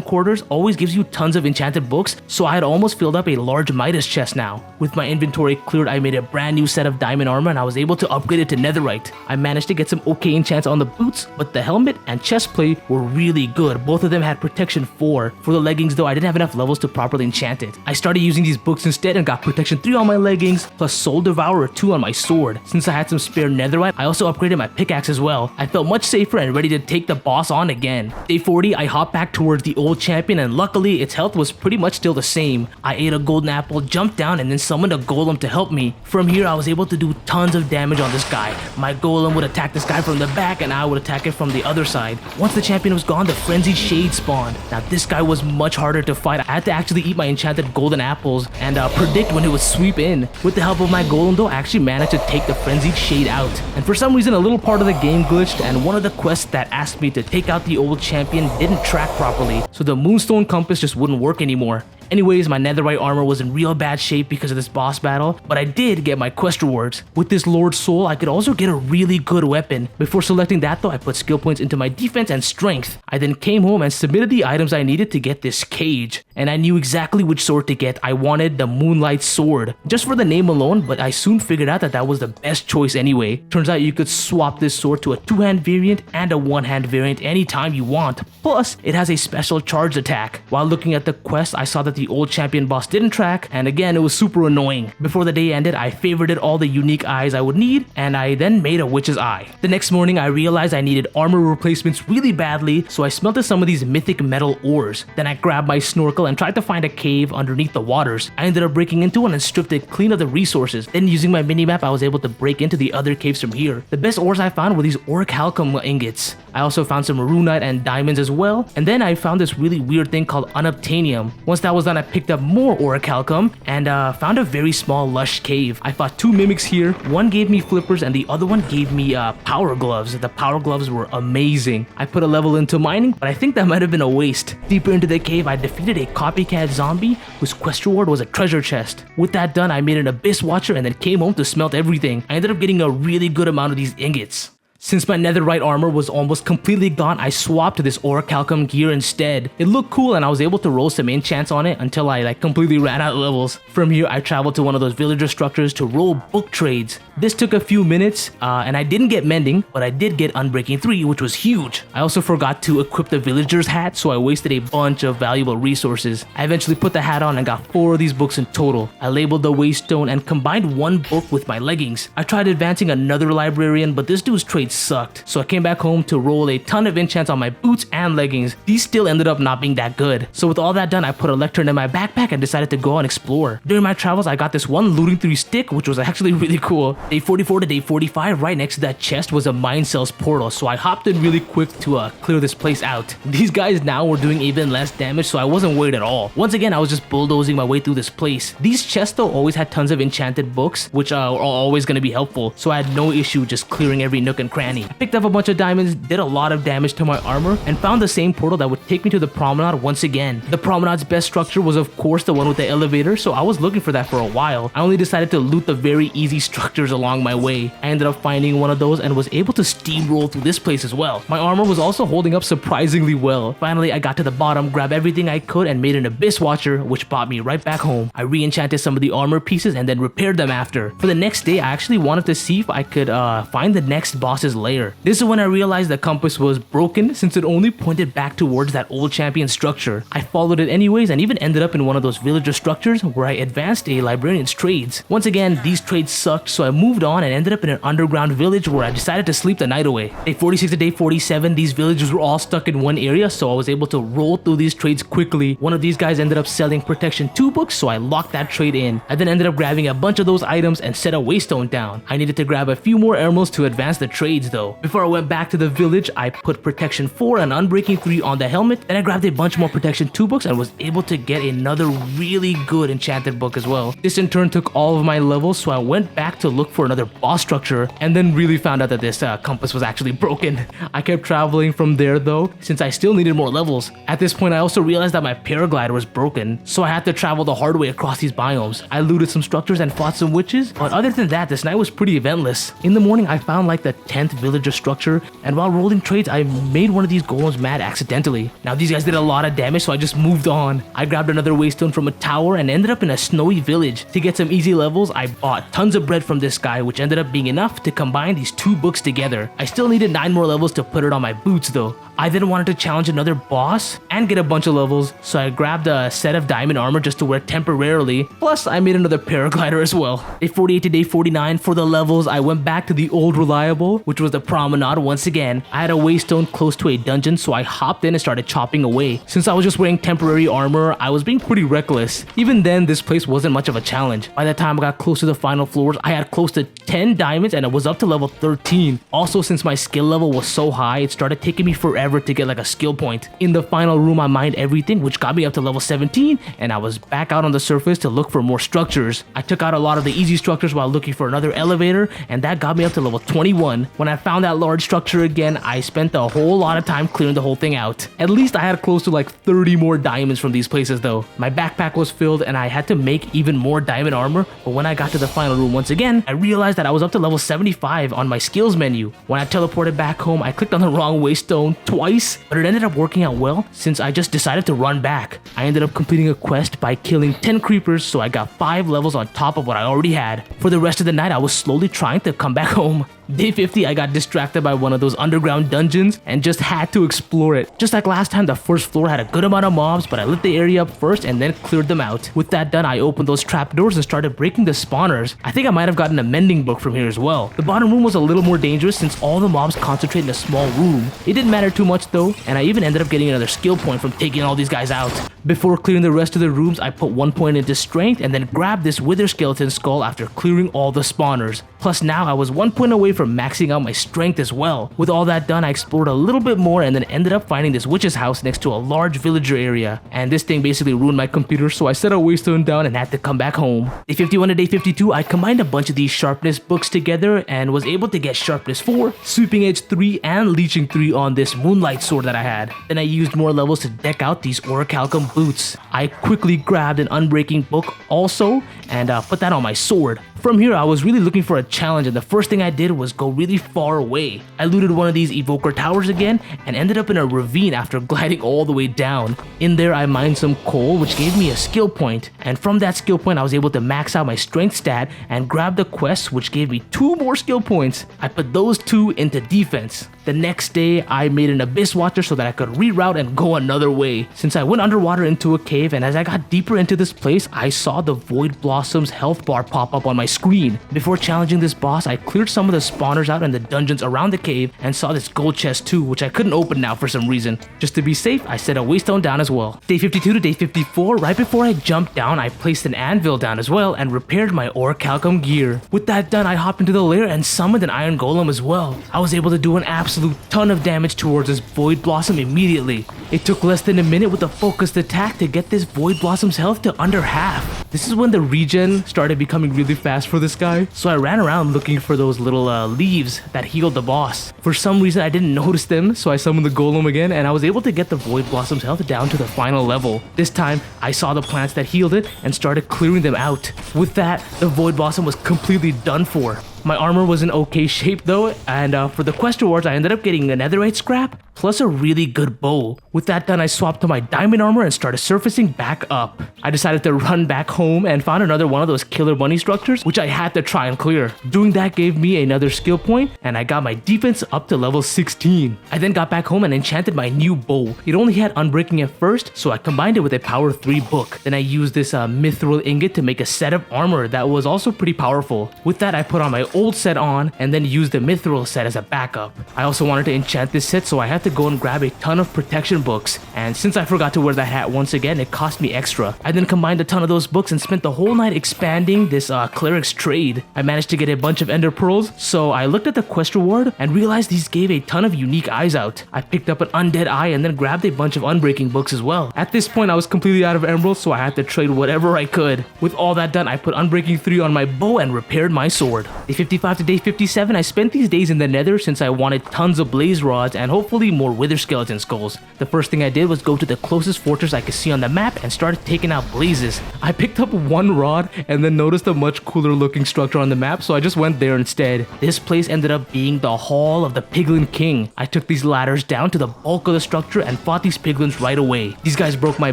quarters, always gives you tons of enchanted books, so I had almost filled up a large Midas chest now. With my inventory cleared, I made a brand new set of diamond armor and I was able to upgrade it to netherite. I managed to get some okay enchants on the boots, but the helmet and chest plate were really good. Both of them had protection 4. For the leggings though, I didn't have enough levels to properly enchant it. I started using these books instead and got protection 3 on my leggings, plus soul devourer 2 on my sword. Since I had some spare netherite, I also upgraded my pickaxe as well. I felt much safer and ready to take the boss on again. Day 40, I hopped back towards the old champion, and luckily its health was pretty much still the same. I ate a golden apple, jumped down, and then summoned a golem to help me. From here, I was able to do tons of damage on this guy. My golem would attack this guy from the back and I would attack it from the other side. Once the champion was gone, the frenzied shade spawned. Now this guy was much harder to fight. I had to actually eat my enchanted golden apples and predict when it would sweep in. With the help of my golem though, I actually managed to take the frenzied shade out. And for some reason, a little part of the game glitched, and one of the quests that asked me to take out the old champion didn't track properly, so the moonstone compass just wouldn't work anymore. Anyways, my netherite armor was in real bad shape because of this boss battle, but I did get my quest rewards. With this Lord Soul, I could also get a really good weapon. Before selecting that though, I put skill points into my defense and strength. I then came home and submitted the items I needed to get this cage. And I knew exactly which sword to get. I wanted the Moonlight Sword, just for the name alone, but I soon figured out that that was the best choice anyway. Turns out you could swap this sword to a 2-hand variant and a 1-hand variant anytime you want. Plus, it has a special charged attack. While looking at the quest, I saw that the old champion boss didn't track, and again it was super annoying. Before the day ended, I favorited all the unique eyes I would need, and I then made a witch's eye. The next morning I realized I needed armor replacements really badly, so I smelted some of these mythic metal ores. Then I grabbed my snorkel and tried to find a cave underneath the waters. I ended up breaking into one and stripped it clean of the resources. Then using my minimap, I was able to break into the other caves from here. The best ores I found were these orichalcum ingots. I also found some runite and diamonds as well, and then I found this really weird thing called unobtainium. Once that was done, I picked up more orichalcum and found a very small lush cave. I fought 2 mimics here. One gave me flippers and the other one gave me power gloves. The power gloves were amazing. I put a level into mining, but I think that might have been a waste. Deeper into the cave, I defeated a copycat zombie whose quest reward was a treasure chest. With that done, I made an abyss watcher and then came home to smelt everything. I ended up getting a really good amount of these ingots. Since my netherite armor was almost completely gone, I swapped to this orichalcum gear instead. It looked cool and I was able to roll some enchants on it until I completely ran out of levels. From here, I traveled to one of those villager structures to roll book trades. This took a few minutes and I didn't get mending, but I did get unbreaking 3, which was huge. I also forgot to equip the villager's hat, so I wasted a bunch of valuable resources. I eventually put the hat on and got 4 of these books in total. I labeled the waystone and combined 1 book with my leggings. I tried advancing another librarian, but this dude's trade sucked, so I came back home to roll a ton of enchants on my boots and leggings. These still ended up not being that good. So with all that done, I put a lectern in my backpack and decided to go and explore. During my travels, I got this one looting 3 stick, which was actually really cool. Day 44 to day 45, right next to that chest was a mine cells portal, so I hopped in really quick to clear this place out. These guys now were doing even less damage, so I wasn't worried at all. Once again, I was just bulldozing my way through this place. These chests though always had tons of enchanted books, which are always going to be helpful, so I had no issue just clearing every nook and cranny cranny. I picked up a bunch of diamonds, did a lot of damage to my armor, and found the same portal that would take me to the promenade once again. The promenade's best structure was of course the one with the elevator, so I was looking for that for a while. I only decided to loot the very easy structures along my way. I ended up finding one of those and was able to steamroll through this place as well. My armor was also holding up surprisingly well. Finally, I got to the bottom, grabbed everything I could, and made an abyss watcher, which brought me right back home. I re-enchanted some of the armor pieces and then repaired them after. For the next day, I actually wanted to see if I could find the next boss's lair. This is when I realized the compass was broken since it only pointed back towards that old champion structure. I followed it anyways and even ended up in one of those villager structures where I advanced a librarian's trades. Once again, these trades sucked, so I moved on and ended up in an underground village where I decided to sleep the night away. Day 46 to day 47, these villagers were all stuck in one area, so I was able to roll through these trades quickly. One of these guys ended up selling protection 2 books, so I locked that trade in. I then ended up grabbing a bunch of those items and set a waystone down. I needed to grab a few more emeralds to advance the trades though. Before I went back to the village, I put protection 4 and unbreaking 3 on the helmet, then I grabbed a bunch more protection 2 books and was able to get another really good enchanted book as well. This in turn took all of my levels, so I went back to look for another boss structure and then really found out that this compass was actually broken. I kept traveling from there though, since I still needed more levels. At this point, I also realized that my paraglider was broken, so I had to travel the hard way across these biomes. I looted some structures and fought some witches, but other than that, this night was pretty eventless. In the morning, I found like the 10th villager structure, and while rolling trades, I made one of these golems mad accidentally. Now these guys did a lot of damage, so I just moved on. I grabbed another waystone from a tower and ended up in a snowy village. To get some easy levels, I bought tons of bread from this guy, which ended up being enough to combine these 2 books together. I still needed 9 more levels to put it on my boots though. I then wanted to challenge another boss and get a bunch of levels, so I grabbed a set of diamond armor just to wear temporarily, plus I made another paraglider as well. Day 48 to day 49, for the levels, I went back to the old reliable, which was the promenade once again. I had a waystone close to a dungeon, so I hopped in and started chopping away. Since I was just wearing temporary armor, I was being pretty reckless. Even then, this place wasn't much of a challenge. By the time I got close to the final floors, I had close to 10 diamonds and I was up to level 13. Also, since my skill level was so high, it started taking me forever to get like a skill point. In the final room, I mined everything, which got me up to level 17, and I was back out on the surface to look for more structures. I took out a lot of the easy structures while looking for another elevator, and that got me up to level 21. When I found that large structure again, I spent a whole lot of time clearing the whole thing out. At least I had close to like 30 more diamonds from these places though. My backpack was filled and I had to make even more diamond armor, but when I got to the final room once again, I realized that I was up to level 75 on my skills menu. When I teleported back home, I clicked on the wrong waystone twice, but it ended up working out well since I just decided to run back. I ended up completing a quest by killing 10 creepers, so I got 5 levels on top of what I already had. For the rest of the night, I was slowly trying to come back home. Day 50, I got distracted by one of those underground dungeons and just had to explore it. Just like last time, the first floor had a good amount of mobs, but I lit the area up first and then cleared them out. With that done, I opened those trapdoors and started breaking the spawners. I think I might have gotten a mending book from here as well. The bottom room was a little more dangerous since all the mobs concentrate in a small room. It didn't matter too much though, and I even ended up getting another skill point from taking all these guys out. Before clearing the rest of the rooms, I put 1 point into strength and then grabbed this wither skeleton skull after clearing all the spawners. Plus now I was 1 point away from maxing out my strength as well. With all that done, I explored a little bit more and then ended up finding this witch's house next to a large villager area. And this thing basically ruined my computer, so I set a waystone down and had to come back home. Day 51 to day 52, I combined a bunch of these sharpness books together and was able to get sharpness 4, sweeping edge 3, and leeching 3 on this moonlight sword that I had. Then I used more levels to deck out these orichalcum boots. I quickly grabbed an unbreaking book also and put that on my sword. From here, I was really looking for a challenge, and the first thing I did was go really far away. I looted one of these evoker towers again and ended up in a ravine after gliding all the way down. In there, I mined some coal, which gave me a skill point, and from that skill point, I was able to max out my strength stat and grab the quest, which gave me 2 more skill points. I put those 2 into defense. The next day, I made an abyss watcher so that I could reroute and go another way. Since I went underwater into a cave, and as I got deeper into this place, I saw the Void Blossom's health bar pop up on my screen. Before challenging this boss, I cleared some of the spawners out in the dungeons around the cave and saw this gold chest too, which I couldn't open now for some reason. Just to be safe, I set a waystone down as well. Day 52 to day 54, right before I jumped down, I placed an anvil down as well and repaired my orichalcum gear. With that done, I hopped into the lair and summoned an iron golem as well. I was able to do an absolute ton of damage towards this Void Blossom immediately. It took less than a minute with a focused attack to get this Void Blossom's health to under half. This is when the regen started becoming really fast for this guy, so I ran around looking for those little leaves that healed the boss. For some reason I didn't notice them, so I summoned the golem again and I was able to get the Void Blossom's health down to the final level. This time I saw the plants that healed it and started clearing them out. With that, the Void Blossom was completely done for. My armor was in okay shape though, and for the quest rewards I ended up getting a netherite scrap plus a really good bow. With that done, I swapped to my diamond armor and started surfacing back up. I decided to run back home and found another one of those killer bunny structures which I had to try and clear. Doing that gave me another skill point and I got my defense up to level 16. I then got back home and enchanted my new bow. It only had unbreaking at first, so I combined it with a power 3 book. Then I used this mithril ingot to make a set of armor that was also pretty powerful. With that, I put on my old set on and then used the mithril set as a backup. I also wanted to enchant this set, so I had to go and grab a ton of protection books, and since I forgot to wear that hat once again, it cost me extra. I then combined a ton of those books and spent the whole night expanding this cleric's trade. I managed to get a bunch of ender pearls, so I looked at the quest reward and realized these gave a ton of unique eyes out. I picked up an undead eye and then grabbed a bunch of unbreaking books as well. At this point I was completely out of emeralds, so I had to trade whatever I could. With all that done, I put unbreaking 3 on my bow and repaired my sword. Day 55 to day 57, I spent these days in the nether since I wanted tons of blaze rods and hopefully more wither skeleton skulls. The first thing I did was go to the closest fortress I could see on the map and started taking out blazes. I picked up one rod and then noticed a much cooler looking structure on the map, so I just went there instead. This place ended up being the Hall of the Piglin King. I took these ladders down to the bulk of the structure and fought these piglins right away. These guys broke my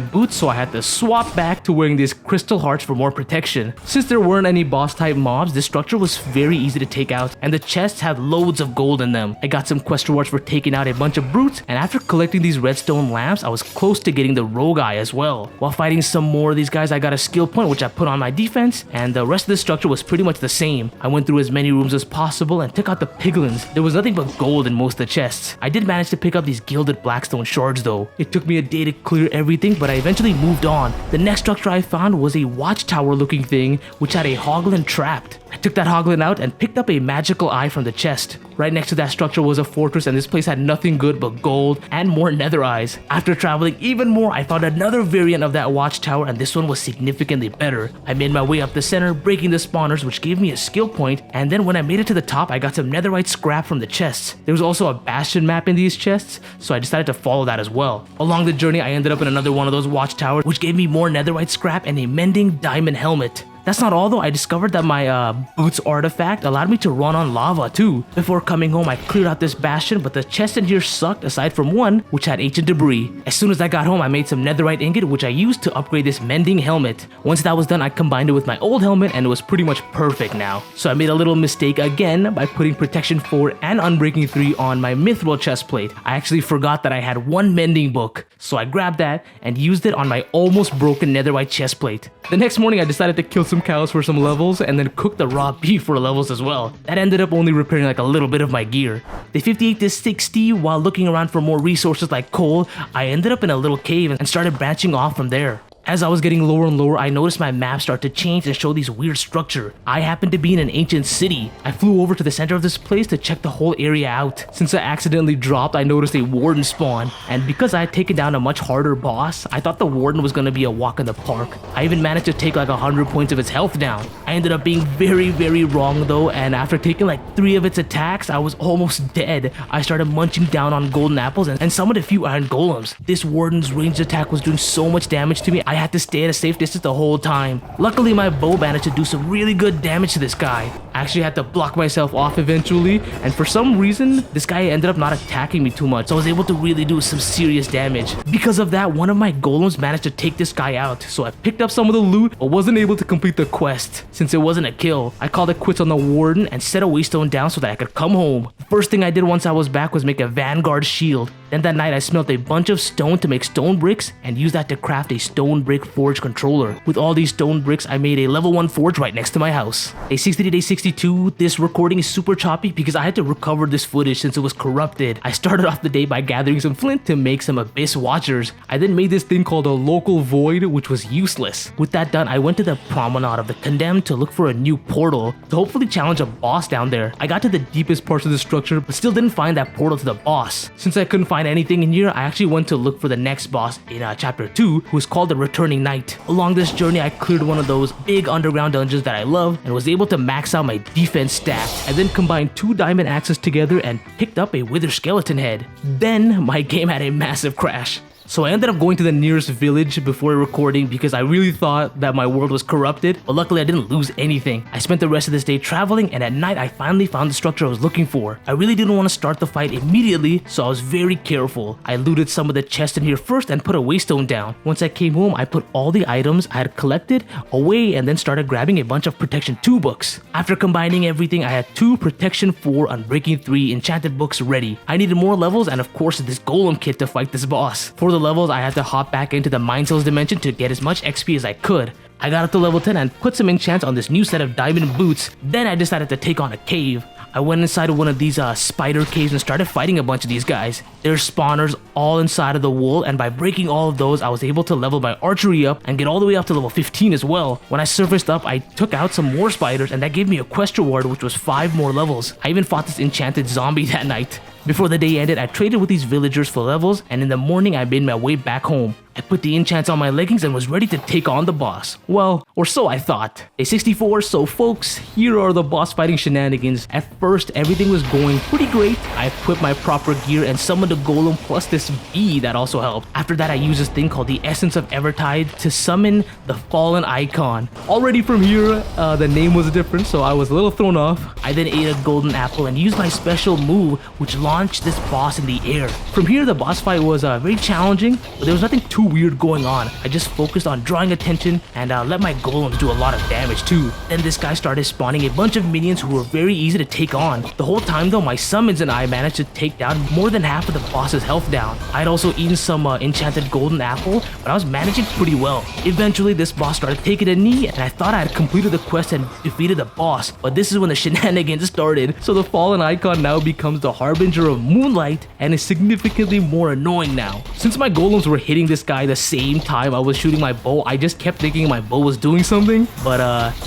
boots, so I had to swap back to wearing these crystal hearts for more protection. Since there weren't any boss type mobs, this structure was very easy to take out and the chests had loads of gold in them. I got some quest rewards for taking out a bunch of brutes, and after collecting these redstone lamps, I was close to getting the rogue eye as well. While fighting some more of these guys, I got a skill point which I put on my defense, and the rest of the structure was pretty much the same. I went through as many rooms as possible and took out the piglins. There was nothing but gold in most of the chests. I did manage to pick up these gilded blackstone shards though. It took me a day to clear everything, but I eventually moved on. The next structure I found was a watchtower looking thing which had a hoglin trapped. I took that hoglin out and picked up a magical eye from the chest. Right next to that structure was a fortress, and this place had nothing good but gold and more nether eyes. After traveling even more, I found another variant of that watchtower, and this one was significantly better. I made my way up the center, breaking the spawners, which gave me a skill point, and then when I made it to the top, I got some netherite scrap from the chests. There was also a bastion map in these chests, so I decided to follow that as well. Along the journey, I ended up in another one of those watchtowers, which gave me more netherite scrap and a mending diamond helmet. That's not all though, I discovered that my boots artifact allowed me to run on lava too. Before coming home, I cleared out this bastion, but the chests in here sucked aside from one which had ancient debris. As soon as I got home, I made some netherite ingot which I used to upgrade this mending helmet. Once that was done, I combined it with my old helmet and it was pretty much perfect now. So I made a little mistake again by putting protection 4 and unbreaking 3 on my mithril chestplate. I actually forgot that I had one mending book, so I grabbed that and used it on my almost broken netherite chestplate. The next morning, I decided to kill some cows for some levels and then cook the raw beef for levels as well. That ended up only repairing like a little bit of my gear. Day 58 to 60, while looking around for more resources like coal, I ended up in a little cave and started branching off from there. As I was getting lower and lower, I noticed my map start to change and show these weird structure. I happened to be in an ancient city. I flew over to the center of this place to check the whole area out. Since I accidentally dropped, I noticed a warden spawn, and because I had taken down a much harder boss, I thought the warden was gonna be a walk in the park. I even managed to take like 100 points of its health down. I ended up being very wrong though, and after taking like 3 of its attacks, I was almost dead. I started munching down on golden apples and summoned a few iron golems. This warden's ranged attack was doing so much damage to me, I had to stay at a safe distance the whole time. Luckily, my bow managed to do some really good damage to this guy. I actually had to block myself off eventually, and for some reason, this guy ended up not attacking me too much, so I was able to really do some serious damage. Because of that, one of my golems managed to take this guy out, so I picked up some of the loot, but wasn't able to complete the quest, since it wasn't a kill. I called it quits on the warden and set a waystone down so that I could come home. The first thing I did once I was back was make a vanguard shield. Then that night, I smelt a bunch of stone to make stone bricks and used that to craft a stone brick forge controller. With all these stone bricks, I made a level 1 forge right next to my house. Day 60 to day 62, this recording is super choppy because I had to recover this footage since it was corrupted. I started off the day by gathering some flint to make some abyss watchers. I then made this thing called a local void, which was useless. With that done, I went to the promenade of the condemned to look for a new portal to hopefully challenge a boss down there. I got to the deepest parts of the structure, but still didn't find that portal to the boss. Since I couldn't find anything in here, I actually went to look for the next boss in chapter 2, who is called the Returning Knight. Along this journey, I cleared one of those big underground dungeons that I love and was able to max out my defense stat. I then combined 2 diamond axes together and picked up a wither skeleton head. Then my game had a massive crash. So I ended up going to the nearest village before recording because I really thought that my world was corrupted, but luckily I didn't lose anything. I spent the rest of this day traveling, and at night I finally found the structure I was looking for. I really didn't want to start the fight immediately, so I was very careful. I looted some of the chests in here first and put a waystone down. Once I came home, I put all the items I had collected away and then started grabbing a bunch of Protection 2 books. After combining everything, I had 2 Protection 4 Unbreaking 3 enchanted books ready. I needed more levels and of course this golem kit to fight this boss. For the levels, I had to hop back into the Mind Cells dimension to get as much XP as I could. I got up to level 10 and put some enchants on this new set of diamond boots. Then I decided to take on a cave. I went inside of one of these spider caves and started fighting a bunch of these guys. There's spawners all inside of the wall, and by breaking all of those, I was able to level my archery up and get all the way up to level 15 as well. When I surfaced up, I took out some more spiders, and that gave me a quest reward, which was 5 more levels. I even fought this enchanted zombie that night. Before the day ended, I traded with these villagers for levels, and in the morning I made my way back home. I put the enchants on my leggings and was ready to take on the boss. Well, or so I thought. Day 64, so folks, here are the boss fighting shenanigans. At first, everything was going pretty great. I equipped my proper gear and summoned a golem plus this bee that also helped. After that, I used this thing called the Essence of Evertide to summon the Fallen Icon. Already from here, the name was different, so I was a little thrown off. I then ate a golden apple and used my special move, which launched this boss in the air. From here, the boss fight was very challenging, but there was nothing too weird going on. I just focused on drawing attention and let my golems do a lot of damage too. Then this guy started spawning a bunch of minions who were very easy to take on. The whole time though, my summons and I managed to take down more than half of the boss's health down. I had also eaten some enchanted golden apple, but I was managing pretty well. Eventually this boss started taking a knee, and I thought I had completed the quest and defeated the boss, but this is when the shenanigans started. So the Fallen Icon now becomes the harbinger of moonlight and is significantly more annoying now. Since my golems were hitting this guy the same time I was shooting my bow, I just kept thinking my bow was doing something, but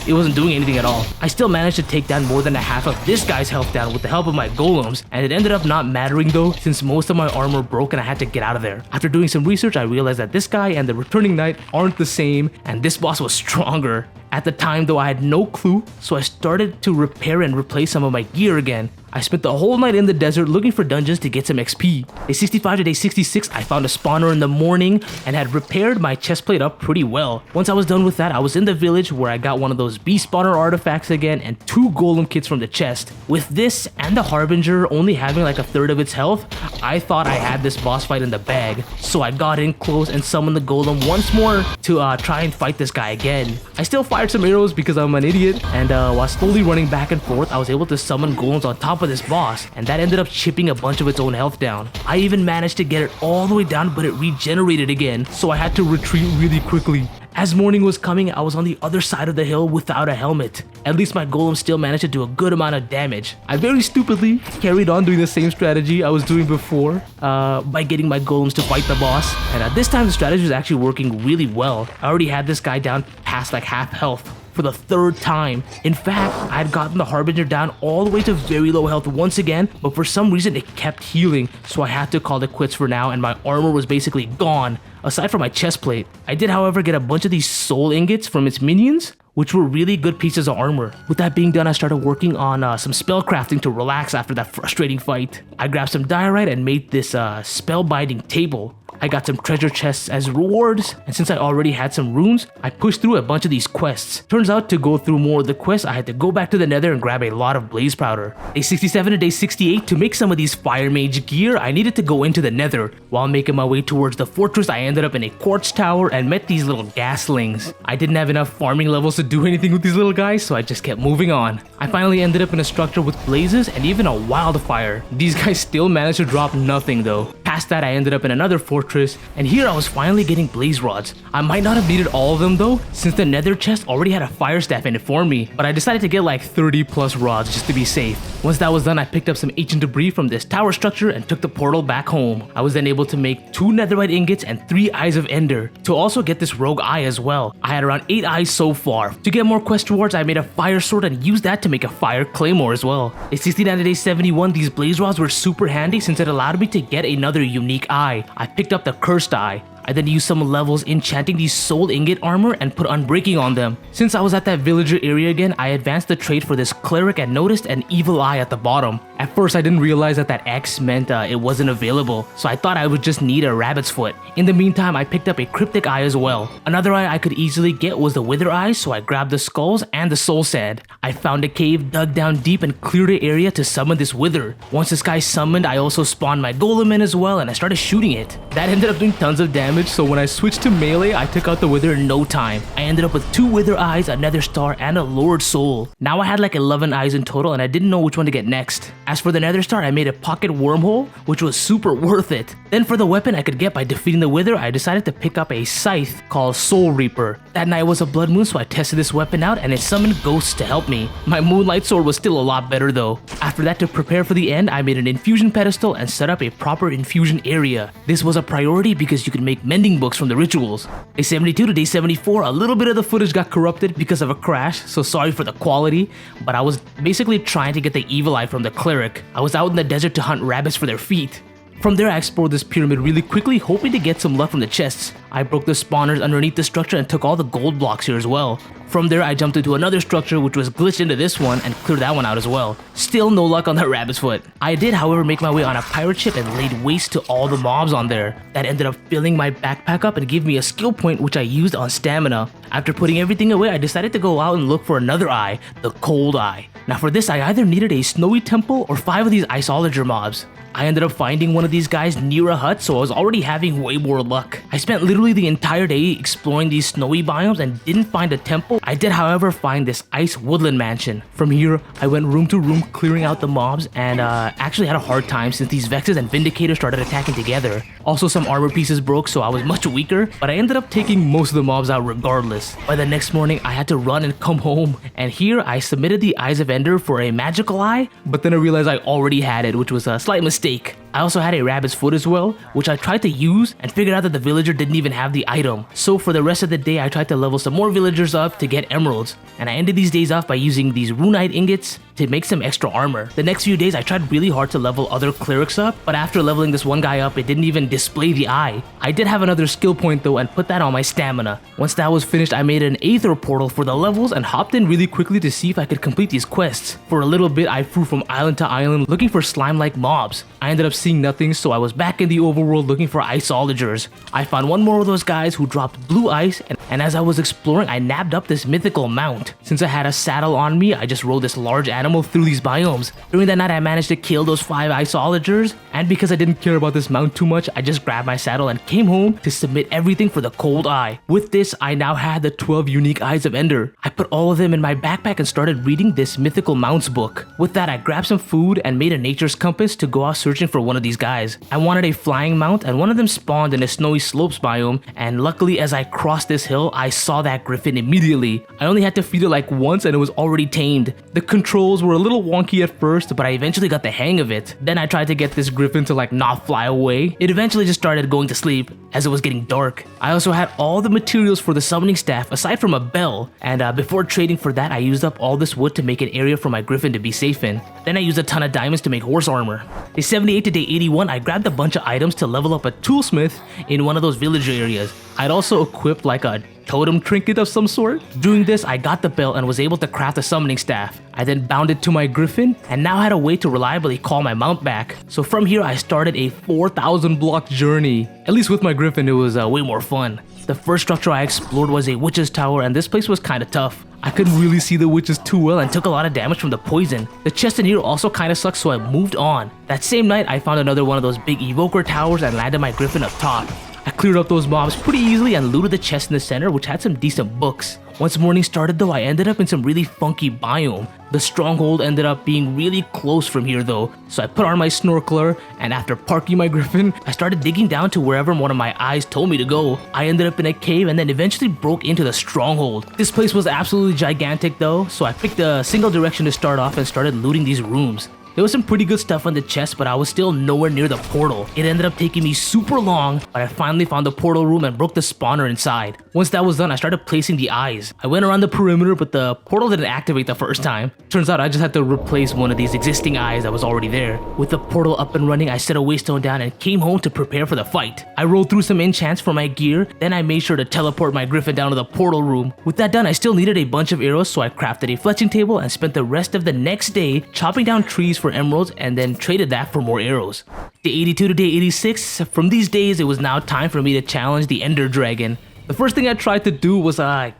it wasn't doing anything at all. I still managed to take down more than a half of this guy's health down with the help of my golems, and it ended up not mattering though, since most of my armor broke and I had to get out of there. After doing some research, I realized that this guy and the Returning Knight aren't the same, and this boss was stronger. At the time though, I had no clue, so I started to repair and replace some of my gear again. I spent the whole night in the desert looking for dungeons to get some XP. Day 65 to day 66, I found a spawner in the morning and had repaired my chestplate up pretty well. Once I was done with that, I was in the village where I got one of those bee spawner artifacts again and 2 golem kits from the chest. With this and the Harbinger only having like a third of its health, I thought I had this boss fight in the bag. So I got in close and summoned the golem once more to try and fight this guy again. I still fired some arrows because I'm an idiot, and while slowly running back and forth, I was able to summon golems on top of this boss, and that ended up chipping a bunch of its own health down. I even managed to get it all the way down, but it regenerated again, so I had to retreat really quickly. As morning was coming, I was on the other side of the hill without a helmet. At least my golem still managed to do a good amount of damage. I very stupidly carried on doing the same strategy I was doing before by getting my golems to fight the boss. And this time the strategy was actually working really well. I already had this guy down past like half health for the 3rd time. In fact, I had gotten the Harbinger down all the way to very low health once again, but for some reason it kept healing, so I had to call it quits for now, and my armor was basically gone, aside from my chest plate. I did however get a bunch of these soul ingots from its minions, which were really good pieces of armor. With that being done, I started working on some spell crafting to relax after that frustrating fight. I grabbed some diorite and made this spellbinding table. I got some treasure chests as rewards, and since I already had some runes, I pushed through a bunch of these quests. Turns out to go through more of the quests, I had to go back to the nether and grab a lot of blaze powder. Day 67 to day 68, to make some of these fire mage gear, I needed to go into the nether. While making my way towards the fortress, I ended up in a quartz tower and met these little gaslings. I didn't have enough farming levels to do anything with these little guys, so I just kept moving on. I finally ended up in a structure with blazes and even a wildfire. These guys still managed to drop nothing though. Past Past that, I ended up in another fortress, and here I was finally getting blaze rods. I might not have needed all of them though, since the nether chest already had a fire staff in it for me, but I decided to get like 30 plus rods just to be safe. Once that was done, I picked up some ancient debris from this tower structure and took the portal back home. I was then able to make 2 netherite ingots and 3 eyes of ender, to also get this rogue eye as well. I had around 8 eyes so far. To get more quest rewards, I made a fire sword and used that to make a fire claymore as well. Day 69 to day 71, these blaze rods were super handy since it allowed me to get another unique eye. I picked up the cursed eye. I then used some levels enchanting these soul ingot armor and put unbreaking on them. Since I was at that villager area again, I advanced the trait for this cleric and noticed an evil eye at the bottom. At first I didn't realize that X meant it wasn't available, so I thought I would just need a rabbit's foot. In the meantime, I picked up a cryptic eye as well. Another eye I could easily get was the wither eye, so I grabbed the skulls and the soul sand. I found a cave, dug down deep, and cleared the area to summon this wither. Once this guy summoned, I also spawned my golem in as well, and I started shooting it. That ended up doing tons of damage, so when I switched to melee, I took out the wither in no time. I ended up with 2 wither eyes, a nether star, and a lord soul. Now I had like 11 eyes in total, and I didn't know which one to get next. As for the nether star, I made a pocket wormhole, which was super worth it. Then for the weapon I could get by defeating the wither, I decided to pick up a scythe called Soul Reaper. That night was a blood moon, so I tested this weapon out and it summoned ghosts to help me. My moonlight sword was still a lot better though. After that, to prepare for the end, I made an infusion pedestal and set up a proper infusion area. This was a priority because you could make mending books from the rituals. Day 72 to day 74, a little bit of the footage got corrupted because of a crash, so sorry for the quality, but I was basically trying to get the evil eye from the cleric. I was out in the desert to hunt rabbits for their feet. From there, I explored this pyramid really quickly, hoping to get some luck from the chests. I broke the spawners underneath the structure and took all the gold blocks here as well. From there, I jumped into another structure which was glitched into this one and cleared that one out as well. Still no luck on that rabbit's foot. I did, however, make my way on a pirate ship and laid waste to all the mobs on there. That ended up filling my backpack up and gave me a skill point which I used on stamina. After putting everything away, I decided to go out and look for another eye, the cold eye. Now for this, I either needed a snowy temple or 5 of these iceologer mobs. I ended up finding one of these guys near a hut, so I was already having way more luck. I spent literally the entire day exploring these snowy biomes and didn't find a temple. I did, however, find this ice woodland mansion. From here, I went room to room clearing out the mobs and actually had a hard time since these Vexes and Vindicators started attacking together. Also, some armor pieces broke, so I was much weaker, but I ended up taking most of the mobs out regardless. By the next morning, I had to run and come home, and here I submitted the Eyes of Ender for a magical eye, but then I realized I already had it, which was a slight mistake. I also had a rabbit's foot as well, which I tried to use and figured out that the villager didn't even have the item. So for the rest of the day, I tried to level some more villagers up to get emeralds, and I ended these days off by using these runite ingots to make some extra armor. The next few days, I tried really hard to level other clerics up, but after leveling this one guy up, it didn't even display the eye. I did have another skill point though and put that on my stamina. Once that was finished, I made an aether portal for the levels and hopped in really quickly to see if I could complete these quests. For a little bit, I flew from island to island looking for slime-like mobs. I ended up seeing nothing, so I was back in the overworld looking for iceologers. I found one more of those guys who dropped blue ice, and as I was exploring, I nabbed up this mythical mount. Since I had a saddle on me, I just rode this large animal through these biomes. During that night, I managed to kill those 5 iceologers, and because I didn't care about this mount too much, I just grabbed my saddle and came home to submit everything for the cold eye. With this, I now had the 12 unique Eyes of Ender. I put all of them in my backpack and started reading this mythical mounts book. With that, I grabbed some food and made a nature's compass to go out searching for one of these guys. I wanted a flying mount, and one of them spawned in a snowy slopes biome, and luckily as I crossed this hill, I saw that griffin immediately. I only had to feed it like once and it was already tamed. The controls were a little wonky at first, but I eventually got the hang of it. Then I tried to get this griffin to like not fly away. It eventually just started going to sleep as it was getting dark. I also had all the materials for the summoning staff aside from a bell, and before trading for that, I used up all this wood to make an area for my griffin to be safe in. Then I used a ton of diamonds to make horse armor. Day 78 to day 81, I grabbed a bunch of items to level up a toolsmith in one of those villager areas. I'd also equipped like a totem trinket of some sort. Doing this, I got the bell and was able to craft a summoning staff. I then bound it to my griffin and now had a way to reliably call my mount back. So from here, I started a 4,000 block journey. At least with my griffin, it was way more fun. The first structure I explored was a witch's tower, and this place was kinda tough. I couldn't really see the witches too well and took a lot of damage from the poison. The chest in here also kinda sucked, so I moved on. That same night, I found another one of those big evoker towers and landed my griffin up top. I cleared up those mobs pretty easily and looted the chest in the center, which had some decent books. Once morning started though, I ended up in some really funky biome. The stronghold ended up being really close from here though, so I put on my snorkeler, and after parking my griffin, I started digging down to wherever one of my eyes told me to go. I ended up in a cave and then eventually broke into the stronghold. This place was absolutely gigantic though, so I picked a single direction to start off and started looting these rooms. There was some pretty good stuff on the chest, but I was still nowhere near the portal. It ended up taking me super long, but I finally found the portal room and broke the spawner inside. Once that was done, I started placing the eyes. I went around the perimeter, but the portal didn't activate the first time. Turns out I just had to replace one of these existing eyes that was already there. With the portal up and running, I set a waystone down and came home to prepare for the fight. I rolled through some enchants for my gear, then I made sure to teleport my griffin down to the portal room. With that done, I still needed a bunch of arrows, so I crafted a fletching table and spent the rest of the next day chopping down trees for emeralds and then traded that for more arrows. Day 82 to day 86, from these days it was now time for me to challenge the Ender Dragon. The first thing I tried to do was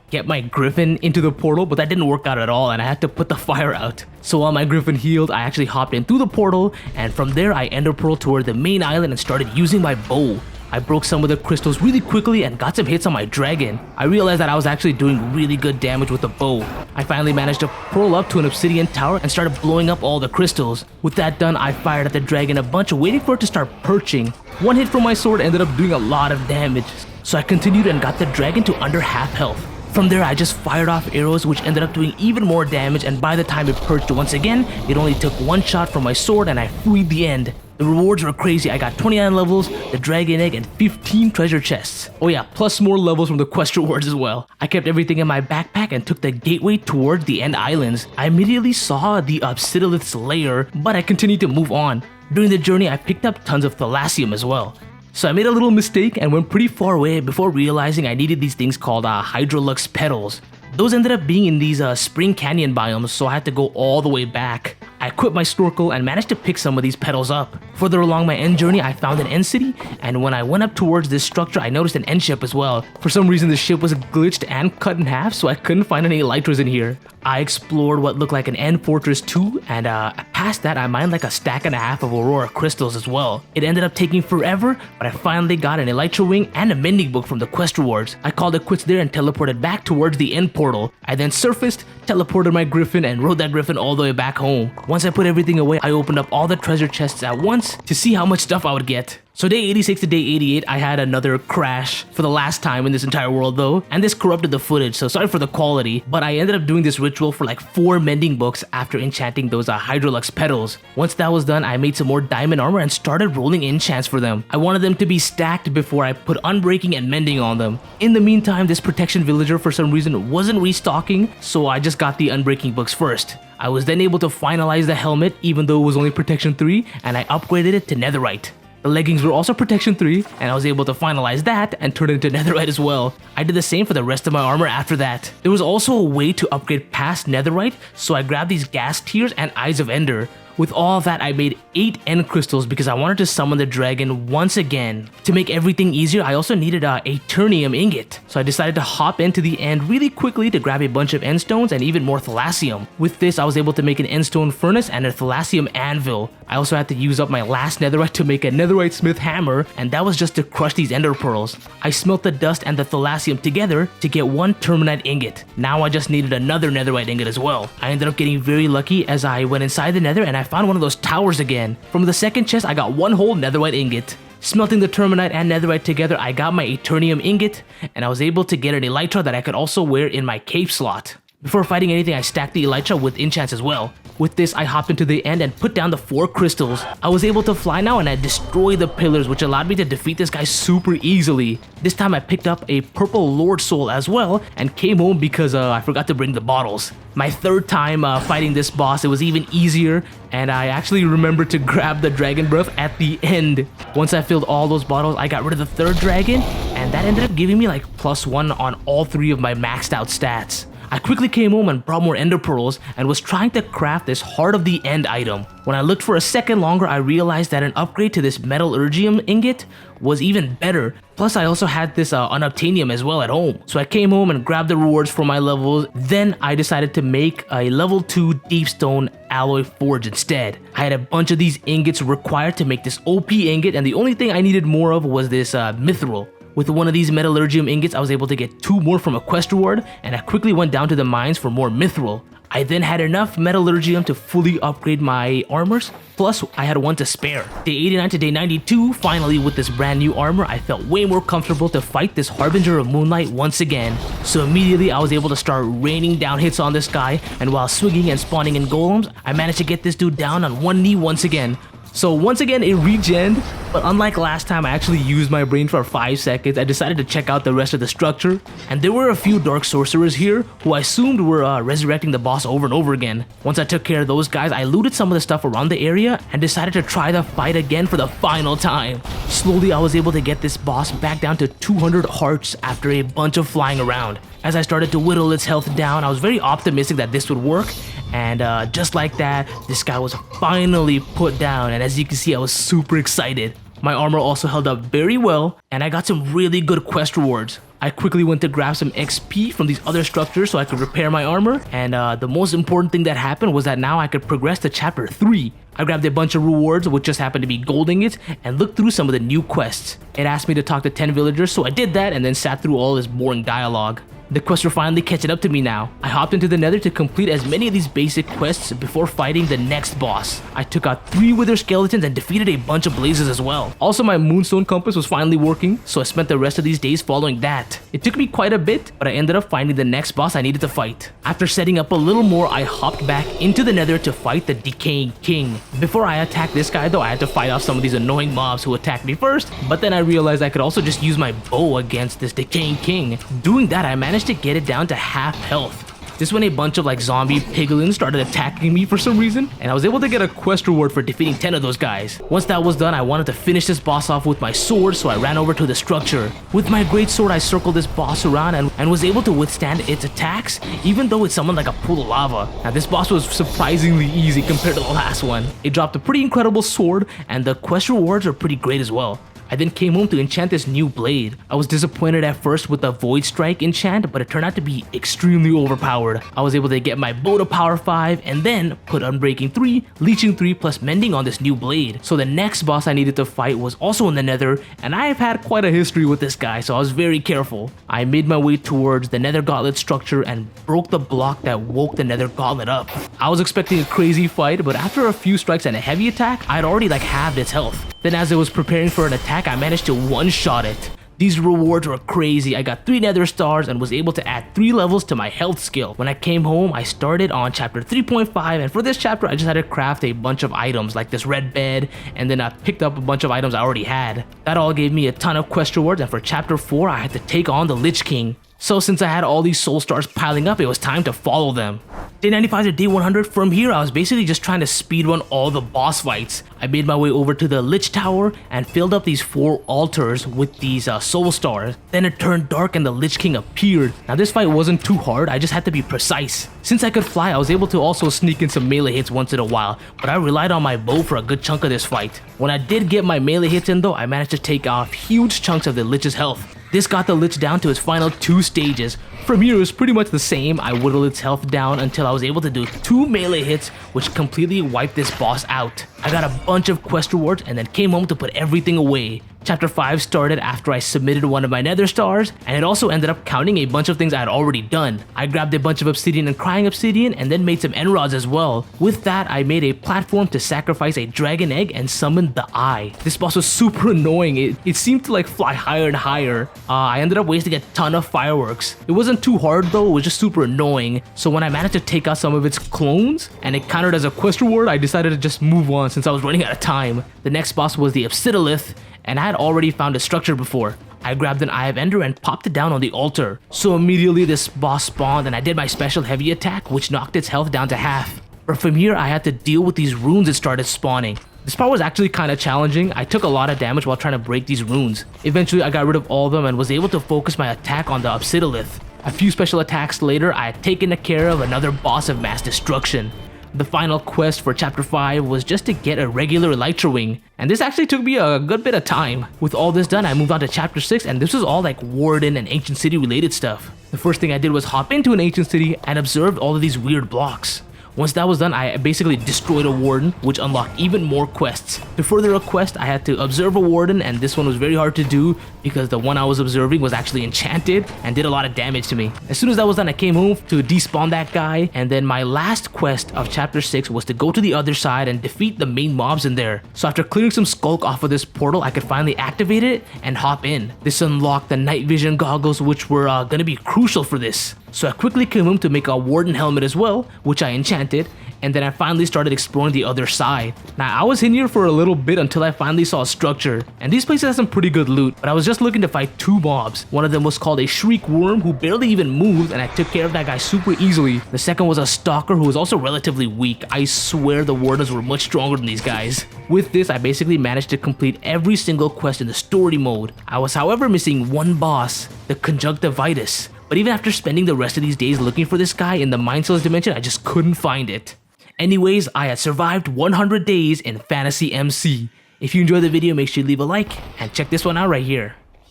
get my griffin into the portal, but that didn't work out at all and I had to put the fire out. So while my griffin healed, I actually hopped in through the portal, and from there I ender pearled toward the main island and started using my bow. I broke some of the crystals really quickly and got some hits on my dragon. I realized that I was actually doing really good damage with the bow. I finally managed to pearl up to an obsidian tower and started blowing up all the crystals. With that done, I fired at the dragon a bunch, waiting for it to start perching. One hit from my sword ended up doing a lot of damage, so I continued and got the dragon to under half health. From there, I just fired off arrows, which ended up doing even more damage, and by the time it perched once again, it only took one shot from my sword and I freed the end. The rewards were crazy. I got 29 levels, the dragon egg, and 15 treasure chests. Oh yeah, plus more levels from the quest rewards as well. I kept everything in my backpack and took the gateway towards the end islands. I immediately saw the Obsidiolith's lair, but I continued to move on. During the journey, I picked up tons of Thalassium as well. So I made a little mistake and went pretty far away before realizing I needed these things called Hydrolux petals. Those ended up being in these Spring Canyon biomes, so I had to go all the way back. I equipped my snorkel and managed to pick some of these petals up. Further along my end journey, I found an end city, and when I went up towards this structure, I noticed an end ship as well. For some reason, the ship was glitched and cut in half, so I couldn't find any elytras in here. I explored what looked like an end fortress too, and past that, I mined like a stack and a half of aurora crystals as well. It ended up taking forever, but I finally got an elytra wing and a mending book from the quest rewards. I called it quits there and teleported back towards the end portal. I then surfaced, teleported my griffin, and rode that griffin all the way back home. Once I put everything away, I opened up all the treasure chests at once to see how much stuff I would get. So day 86 to day 88, I had another crash for the last time in this entire world though, and this corrupted the footage, so sorry for the quality, but I ended up doing this ritual for like 4 mending books after enchanting those Hydrolux petals. Once that was done, I made some more diamond armor and started rolling enchants for them. I wanted them to be stacked before I put unbreaking and mending on them. In the meantime, this protection villager for some reason wasn't restocking, so I just got the unbreaking books first. I was then able to finalize the helmet even though it was only protection 3, and I upgraded it to netherite. The leggings were also protection 3, and I was able to finalize that and turn it into netherite as well. I did the same for the rest of my armor after that. There was also a way to upgrade past netherite, so I grabbed these gas tears and eyes of ender. With all of that, I made 8 end crystals because I wanted to summon the dragon once again. To make everything easier, I also needed a Eternium ingot. So I decided to hop into the end really quickly to grab a bunch of end stones and even more Thalassium. With this, I was able to make an end stone furnace and a Thalassium anvil. I also had to use up my last netherite to make a netherite smith hammer, and that was just to crush these ender pearls. I smelt the dust and the Thalassium together to get 1 terminite ingot. Now I just needed another netherite ingot as well. I ended up getting very lucky as I went inside the nether and I found one of those towers again. From the second chest, I got 1 whole netherite ingot. Smelting the terminite and netherite together, I got my Eternium ingot, and I was able to get an elytra that I could also wear in my cape slot. Before fighting anything, I stacked the elytra with enchants as well. With this, I hopped into the end and put down the 4 crystals. I was able to fly now and I destroyed the pillars, which allowed me to defeat this guy super easily. This time I picked up a purple lord soul as well and came home because I forgot to bring the bottles. My 3rd time fighting this boss, it was even easier, and I actually remembered to grab the dragon breath at the end. Once I filled all those bottles, I got rid of the 3rd dragon, and that ended up giving me like +1 on all 3 of my maxed out stats. I quickly came home and brought more ender pearls and was trying to craft this Heart of the End item. When I looked for a second longer, I realized that an upgrade to this metallurgium ingot was even better. Plus, I also had this unobtainium as well at home. So I came home and grabbed the rewards for my levels. Then I decided to make a level 2 deepstone alloy forge instead. I had a bunch of these ingots required to make this OP ingot, and the only thing I needed more of was this mithril. With one of these metallurgium ingots, I was able to get 2 more from a quest reward, and I quickly went down to the mines for more mithril. I then had enough metallurgium to fully upgrade my armors, plus I had 1 to spare. Day 89 to day 92, finally with this brand new armor, I felt way more comfortable to fight this Harbinger of Moonlight once again. So immediately I was able to start raining down hits on this guy, and while swinging and spawning in golems, I managed to get this dude down on 1 knee once again. So once again it regened, but unlike last time I actually used my brain for 5 seconds. I decided to check out the rest of the structure, and there were a few dark sorcerers here who I assumed were resurrecting the boss over and over again. Once I took care of those guys, I looted some of the stuff around the area and decided to try the fight again for the final time. Slowly I was able to get this boss back down to 200 hearts after a bunch of flying around. As I started to whittle its health down, I was very optimistic that this would work, and just like that, this guy was finally put down, and as you can see, I was super excited. My armor also held up very well, and I got some really good quest rewards. I quickly went to grab some XP from these other structures so I could repair my armor, and the most important thing that happened was that now I could progress to chapter 3. I grabbed a bunch of rewards, which just happened to be gold ingots, and looked through some of the new quests. It asked me to talk to 10 villagers, so I did that and then sat through all this boring dialogue. The quests were finally catching up to me now. I hopped into the nether to complete as many of these basic quests before fighting the next boss. I took out 3 wither skeletons and defeated a bunch of blazes as well. Also, my moonstone compass was finally working, so I spent the rest of these days following that. It took me quite a bit, but I ended up finding the next boss I needed to fight. After setting up a little more, I hopped back into the nether to fight the Decaying King. Before I attacked this guy though, I had to fight off some of these annoying mobs who attacked me first, but then I realized I could also just use my bow against this Decaying King. Doing that, I managed to get it down to half health. This when a bunch of zombie piglins started attacking me for some reason, and I was able to get a quest reward for defeating 10 of those guys. Once that was done, I wanted to finish this boss off with my sword, so I ran over to the structure. With my great sword, I circled this boss around and was able to withstand its attacks, even though it summoned like a pool of lava. Now this boss was surprisingly easy compared to the last one. It dropped a pretty incredible sword, and the quest rewards are pretty great as well. I then came home to enchant this new blade. I was disappointed at first with the Void Strike enchant, but it turned out to be extremely overpowered. I was able to get my bow to power 5 and then put Unbreaking 3, Leeching 3 plus Mending on this new blade. So the next boss I needed to fight was also in the nether, and I have had quite a history with this guy, so I was very careful. I made my way towards the nether gauntlet structure and broke the block that woke the nether gauntlet up. I was expecting a crazy fight, but after a few strikes and a heavy attack, I'd already halved its health. Then as I was preparing for an attack, I managed to one-shot it. These rewards were crazy. I got 3 nether stars and was able to add 3 levels to my health skill. When I came home, I started on chapter 3.5, and for this chapter, I just had to craft a bunch of items like this red bed, and then I picked up a bunch of items I already had. That all gave me a ton of quest rewards, and for chapter 4, I had to take on the Lich King. So since I had all these soul stars piling up, it was time to follow them. Day 95 to day 100, from here I was basically just trying to speedrun all the boss fights. I made my way over to the Lich Tower and filled up these 4 altars with these soul stars. Then it turned dark and the Lich King appeared. Now this fight wasn't too hard, I just had to be precise. Since I could fly, I was able to also sneak in some melee hits once in a while, but I relied on my bow for a good chunk of this fight. When I did get my melee hits in though, I managed to take off huge chunks of the Lich's health. This got the Lich down to its final 2 stages. From here it was pretty much the same. I whittled its health down until I was able to do 2 melee hits, which completely wiped this boss out. I got a bunch of quest rewards and then came home to put everything away. Chapter 5 started after I submitted one of my nether stars, and it also ended up counting a bunch of things I had already done. I grabbed a bunch of obsidian and crying obsidian and then made some end rods as well. With that, I made a platform to sacrifice a dragon egg and summoned the Eye. This boss was super annoying. It seemed to fly higher and higher. I ended up wasting a ton of fireworks. It wasn't too hard though, it was just super annoying. So when I managed to take out some of its clones and it counted as a quest reward, I decided to just move on since I was running out of time. The next boss was the Obsidolith, and I had already found a structure before. I grabbed an Eye of Ender and popped it down on the altar. So immediately this boss spawned and I did my special heavy attack, which knocked its health down to half. But from here I had to deal with these runes that started spawning. This part was actually kind of challenging. I took a lot of damage while trying to break these runes. Eventually I got rid of all of them and was able to focus my attack on the Obsidolith. A few special attacks later, I had taken care of another boss of mass destruction. The final quest for chapter 5 was just to get a regular Elytra Wing, and this actually took me a good bit of time. With all this done, I moved on to chapter 6, and this was all Warden and Ancient City related stuff. The first thing I did was hop into an Ancient City and observed all of these weird blocks. Once that was done, I basically destroyed a warden, which unlocked even more quests. To further a quest, I had to observe a warden, and this one was very hard to do because the one I was observing was actually enchanted and did a lot of damage to me. As soon as that was done, I came home to despawn that guy, and then my last quest of chapter 6 was to go to the other side and defeat the main mobs in there. So after clearing some skulk off of this portal, I could finally activate it and hop in. This unlocked the night vision goggles, which were gonna be crucial for this. So I quickly came home to make a warden helmet as well, which I enchanted, and then I finally started exploring the other side. Now I was in here for a little bit until I finally saw a structure, and these places have some pretty good loot, but I was just looking to fight 2 mobs. One of them was called a shriek worm who barely even moved, and I took care of that guy super easily. The second was a stalker who was also relatively weak. I swear the wardens were much stronger than these guys. With this, I basically managed to complete every single quest in the story mode. I was however missing one boss, the conjunctivitis. But even after spending the rest of these days looking for this guy in the Mind Cells dimension, I just couldn't find it. Anyways, I had survived 100 days in Fantasy MC. If you enjoyed the video, make sure you leave a like and check this one out right here.